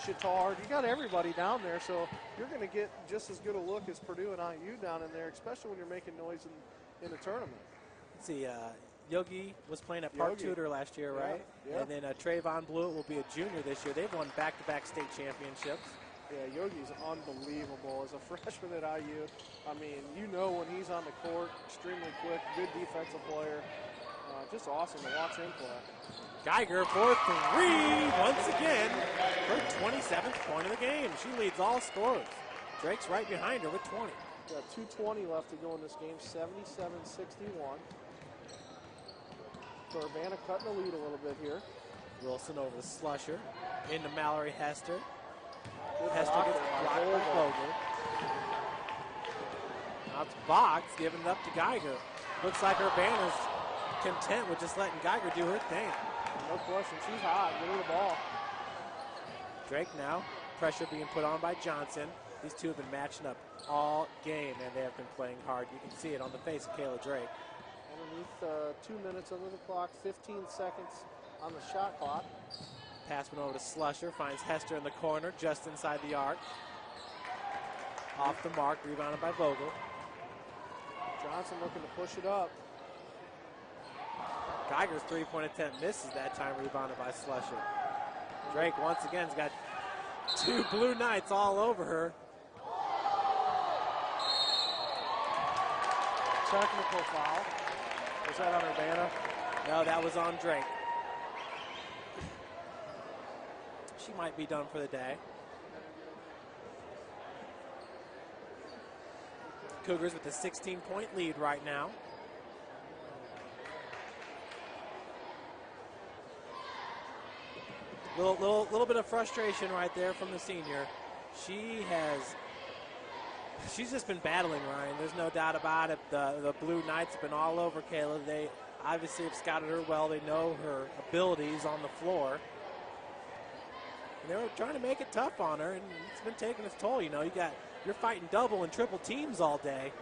Chittard. You got everybody down there, so you're going to get just as good a look as Purdue and IU down in there, especially when you're making noise in the tournament. Let's see, Yogi was playing at Park Tudor last year, right? Yeah. And then Trayvon Blewett will be a junior this year. They've won back-to-back state championships. Yeah, Yogi's unbelievable as a freshman at IU. I mean, when he's on the court, extremely quick, good defensive player. Just awesome to watch him play. Geiger for 3 once again. Her 27th point of the game. She leads all scorers. Drake's right behind her with 20. Got 2:20 left to go in this game, 77-61. So Urbana cutting the lead a little bit here. Wilson over to Slusher. Into Mallory Hester. Good Hester block gets there. blocked by Vogel. Now it's Boggs giving it up to Geiger. Looks like Urbana's content with just letting Geiger do her thing. No question, she's hot. Give her the ball. Drake now. Pressure being put on by Johnson. These two have been matching up all game, and they have been playing hard. You can see it on the face of Kayla Drake. Underneath 2 minutes under the clock, 15 seconds on the shot clock. Pass went over to Slusher, finds Hester in the corner, just inside the arc. Off the mark, rebounded by Vogel. Johnson looking to push it up. Geiger's three-point attempt misses that time, rebounded by Slusher. Drake once again has got 2 Blue Knights all over her. Technical foul. Was that on Urbana? No, that was on Drake. She might be done for the day. Cougars with a 16-point lead right now. Little bit of frustration right there from the senior. She's just been battling, Ryan. There's no doubt about it. The Blue Knights have been all over Kayla. They obviously have scouted her well. They know her abilities on the floor. And they were trying to make it tough on her, and it's been taking its toll. You know, you're fighting double and triple teams all day.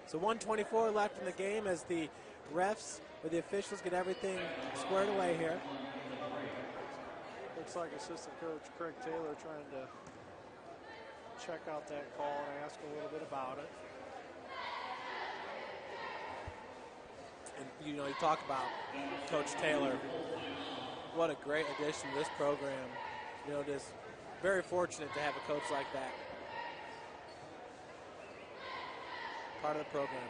So 1:24 left in the game as the refs or the officials get everything squared away here. Looks like assistant coach Craig Taylor trying to check out that call and ask a little bit about it. And, you know, you talk about Coach Taylor. What a great addition to this program. You know, just very fortunate to have a coach like that. Part of the program.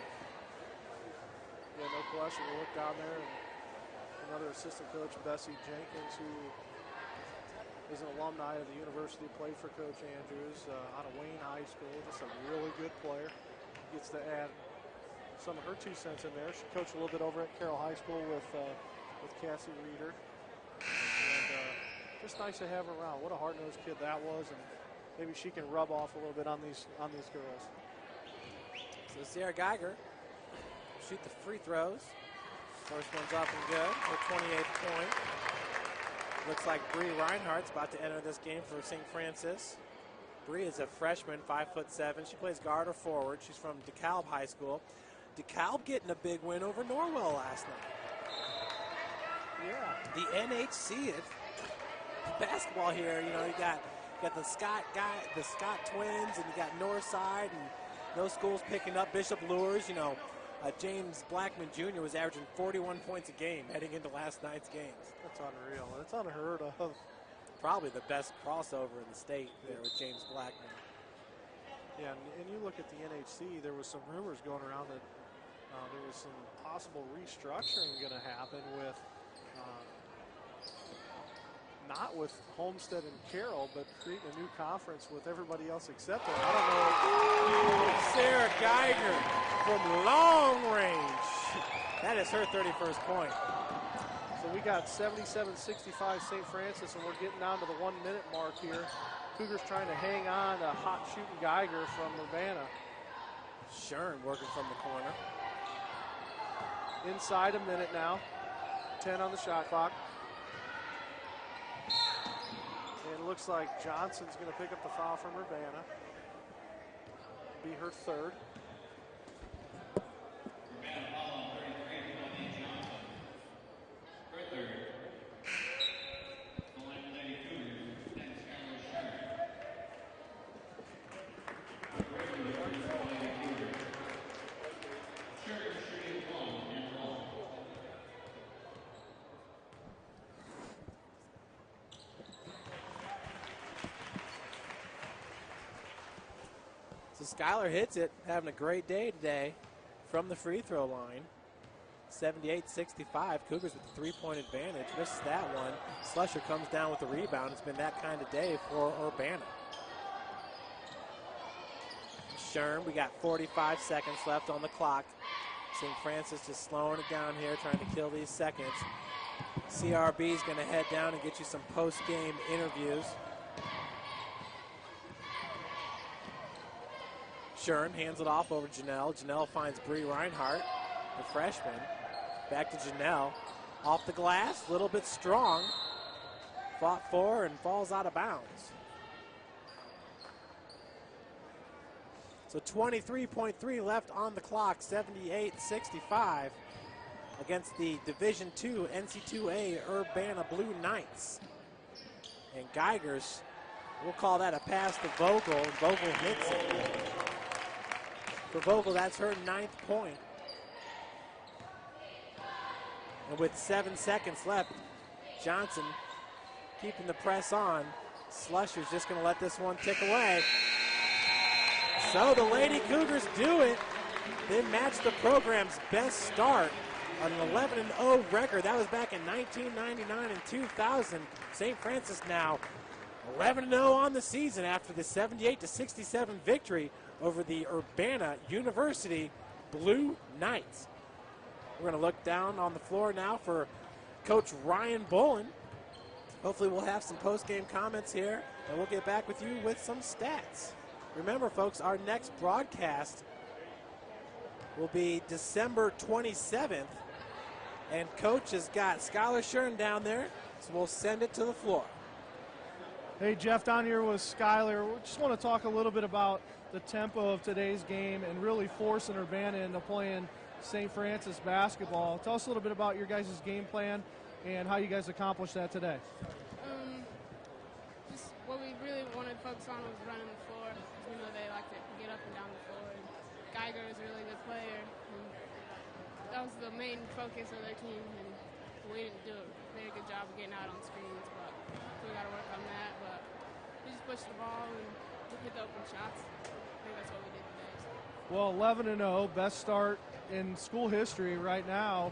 Yeah, no question. We look down there, and another assistant coach, Bessie Jenkins, who is an alumni of the university, played for Coach Andrews out of Wayne High School. Just a really good player. Gets to add some of her 2 cents in there. She coached a little bit over at Carroll High School with Cassie Reeder. And just nice to have her around. What a hard-nosed kid that was, and maybe she can rub off a little bit on these girls. So Sarah Geiger shoot the free throws. First one's up and good. Her 28th point. Looks like Bree Reinhardt's about to enter this game for St. Francis. Bree is a freshman, 5'7". She plays guard or forward. She's from DeKalb High School. DeKalb getting a big win over Norwell last night. Yeah. The NHC basketball here, you know, you got the Scott twins, and you got Northside, and those schools picking up. Bishop Lures, you know, James Blackman Jr. was averaging 41 points a game heading into last night's games. That's unreal. That's unheard of. Probably the best crossover in the state there with James Blackman. Yeah, and you look at the NHC, there was some rumors going around that there was some possible restructuring going to happen with, not with Homestead and Carroll, but creating a new conference with everybody else except them. I don't know. Sarah Geiger from long range. That is her 31st point. So we got 77-65 St. Francis, and we're getting down to the 1 minute mark here. Cougars trying to hang on to hot shooting Geiger from Urbana. Shern working from the corner. Inside a minute now. 10 on the shot clock. And it looks like Johnson's going to pick up the foul from Urbana. Be her third. So Skylar hits it, having a great day today from the free throw line. 78-65, Cougars with the 3-point advantage. Misses that one. Slusher comes down with the rebound. It's been that kind of day for Urbana. Shern, we got 45 seconds left on the clock. St. Francis just slowing it down here, trying to kill these seconds. CRB is going to head down and get you some post-game interviews. Shern hands it off over Janelle. Janelle finds Bree Reinhardt, the freshman. Back to Janelle. Off the glass, a little bit strong. Fought for and falls out of bounds. So 23.3 left on the clock, 78-65 against the Division II NC2A Urbana Blue Knights. And Geigers, we'll call that a pass to Vogel, and Vogel hits it. For Vogel, that's her 9th point. And with 7 seconds left, Johnson keeping the press on. Slusher's just going to let this one tick away. So the Lady Cougars do it. They match the program's best start on an 11-0 record. That was back in 1999 and 2000. St. Francis now 11-0 on the season after the 78-67 victory over the Urbana University Blue Knights. We're going to look down on the floor now for Coach Ryan Bolin. Hopefully we'll have some post-game comments here, and we'll get back with you with some stats. Remember, folks, our next broadcast will be December 27th, and Coach has got Skylar Shern down there, so we'll send it to the floor. Hey, Jeff, down here with Skylar. We just want to talk a little bit about the tempo of today's game and really forcing Urbana into playing St. Francis basketball. Tell us a little bit about your guys' game plan and how you guys accomplished that today. Just what we really wanted to focus on was running the floor. We know they like to get up and down the floor. And Geiger is a really good player. And that was the main focus of their team, and we didn't do a very good job of getting out on screens, but we got to work on that. But we just pushed the ball and we hit the open shots. I think that's what we did today. Well, 11-0, best start in school history right now.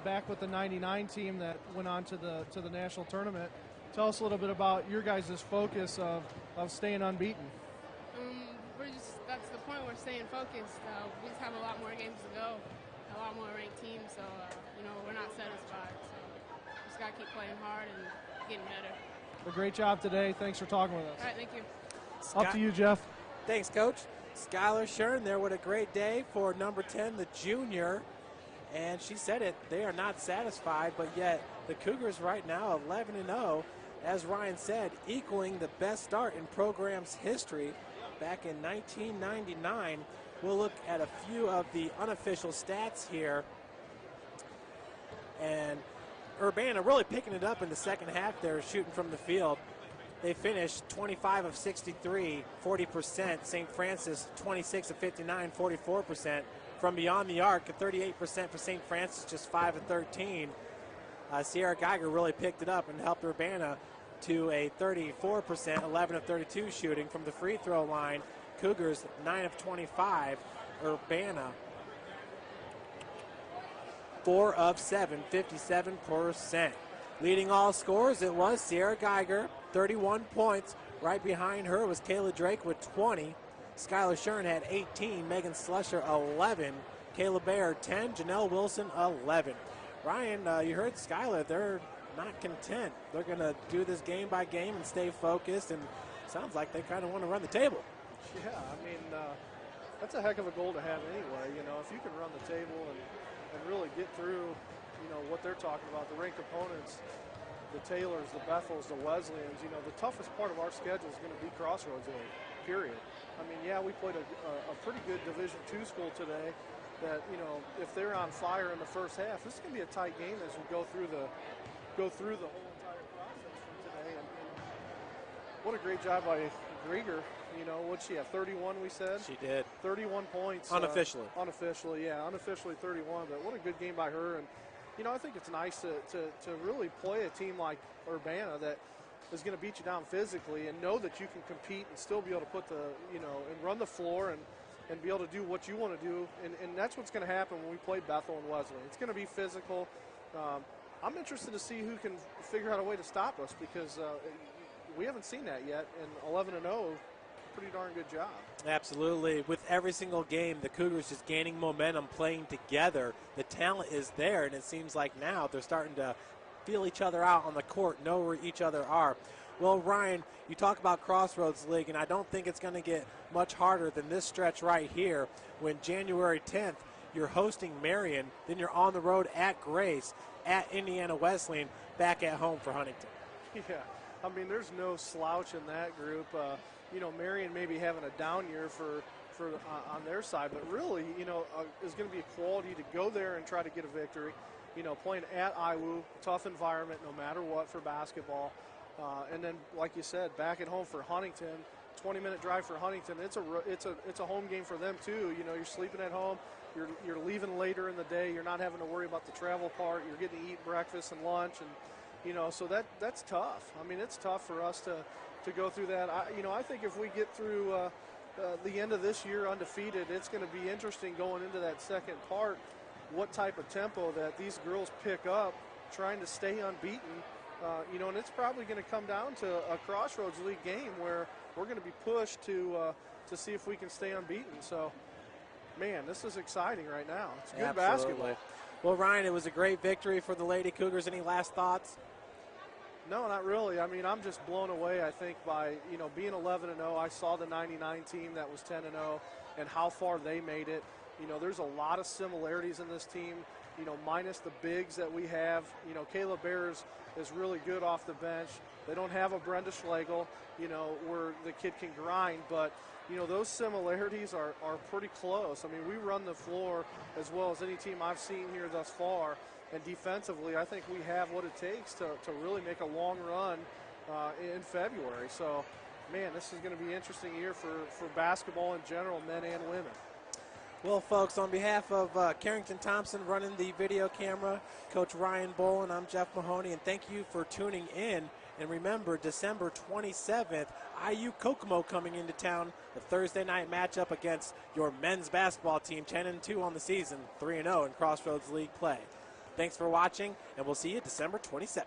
Back with the '99 team that went on to the national tournament. Tell us a little bit about your guys' focus of staying unbeaten. That's the point. We're staying focused. We just have a lot more games to go, a lot more ranked teams. So we're not satisfied. So just gotta keep playing hard and getting better. A great job today. Thanks for talking with us. All right, thank you. Up to you, Jeff. Thanks, Coach. Skylar Shern there with a great day for number 10, the junior. And she said it, they are not satisfied, but yet the Cougars right now 11-0, as Ryan said, equaling the best start in program's history back in 1999. We'll look at a few of the unofficial stats here. And Urbana really picking it up in the second half there, shooting from the field. They finished 25 of 63, 40%. St. Francis 26 of 59, 44%. From beyond the arc, 38% for St. Francis, just 5 of 13. Sierra Geiger really picked it up and helped Urbana to a 34%, 11 of 32 shooting from the free throw line. Cougars 9 of 25. Urbana 4 of 7, 57%. Leading all scorers, it was Sierra Geiger, 31 points. Right behind her was Kayla Drake with 20. Skylar Shern had 18, Megan Slusher 11, Kayla Bayer 10, Janelle Wilson 11. Ryan, you heard Skylar, they're not content. They're going to do this game by game and stay focused, and sounds like they kind of want to run the table. Yeah, I mean, that's a heck of a goal to have anyway. If you can run the table and really get through, what they're talking about, the ranked opponents, the Taylors, the Bethels, the Wesleyans, the toughest part of our schedule is going to be Crossroads League, period. I mean, yeah, we played a pretty good Division II school today that, if they're on fire in the first half, this is going to be a tight game as we go through the whole entire process from today. And what a great job by Grieger. What'd she have, 31 we said? She did. 31 points. Unofficially. Unofficially, yeah. Unofficially 31, but what a good game by her. And, I think it's nice to really play a team like Urbana that is going to beat you down physically and know that you can compete and still be able to put and run the floor and be able to do what you want to do. And that's what's going to happen when we play Bethel and Wesley. It's going to be physical. I'm interested to see who can figure out a way to stop us because we haven't seen that yet. And 11-0, pretty darn good job. Absolutely. With every single game, the Cougars just gaining momentum, playing together. The talent is there, and it seems like now they're starting to feel each other out on the court, know where each other are. Well, Ryan, you talk about Crossroads League, and I don't think it's going to get much harder than this stretch right here when January 10th you're hosting Marion, then you're on the road at Grace, at Indiana Wesleyan, back at home for Huntington. Yeah, I mean, there's no slouch in that group. Marion may be having a down year for on their side, but really, is going to be a quality to go there and try to get a victory. Playing at IWU, tough environment no matter what for basketball. And then, like you said, back at home for Huntington, 20-minute drive for Huntington. It's a home game for them too. You're sleeping at home, you're leaving later in the day. You're not having to worry about the travel part. You're getting to eat breakfast and lunch, and so that's tough. I mean, it's tough for us to go through that. I think if we get through the end of this year undefeated, it's going to be interesting going into that second part. What type of tempo that these girls pick up trying to stay unbeaten And it's probably going to come down to a Crossroads League game where we're going to be pushed to see if we can stay unbeaten. So, man, this is exciting right now. It's good Absolutely. basketball. Well, Ryan, it was a great victory for the Lady Cougars. Any last thoughts? No, not really. I mean, I'm just blown away, I think, by, being 11-0. I saw the 99 team that was 10-0 and how far they made it. There's a lot of similarities in this team, minus the bigs that we have. Kayla Bears is really good off the bench. They don't have a Brenda Schlegel, where the kid can grind, but, those similarities are pretty close. I mean, we run the floor as well as any team I've seen here thus far. And defensively, I think we have what it takes to really make a long run in February. So, man, this is going to be an interesting year for basketball in general, men and women. Well, folks, on behalf of Carrington Thompson running the video camera, Coach Ryan Bolin, I'm Jeff Mahoney, and thank you for tuning in. And remember, December 27th, IU Kokomo coming into town, the Thursday night matchup against your men's basketball team, 10-2 on the season, 3-0 in Crossroads League play. Thanks for watching, and we'll see you December 27th.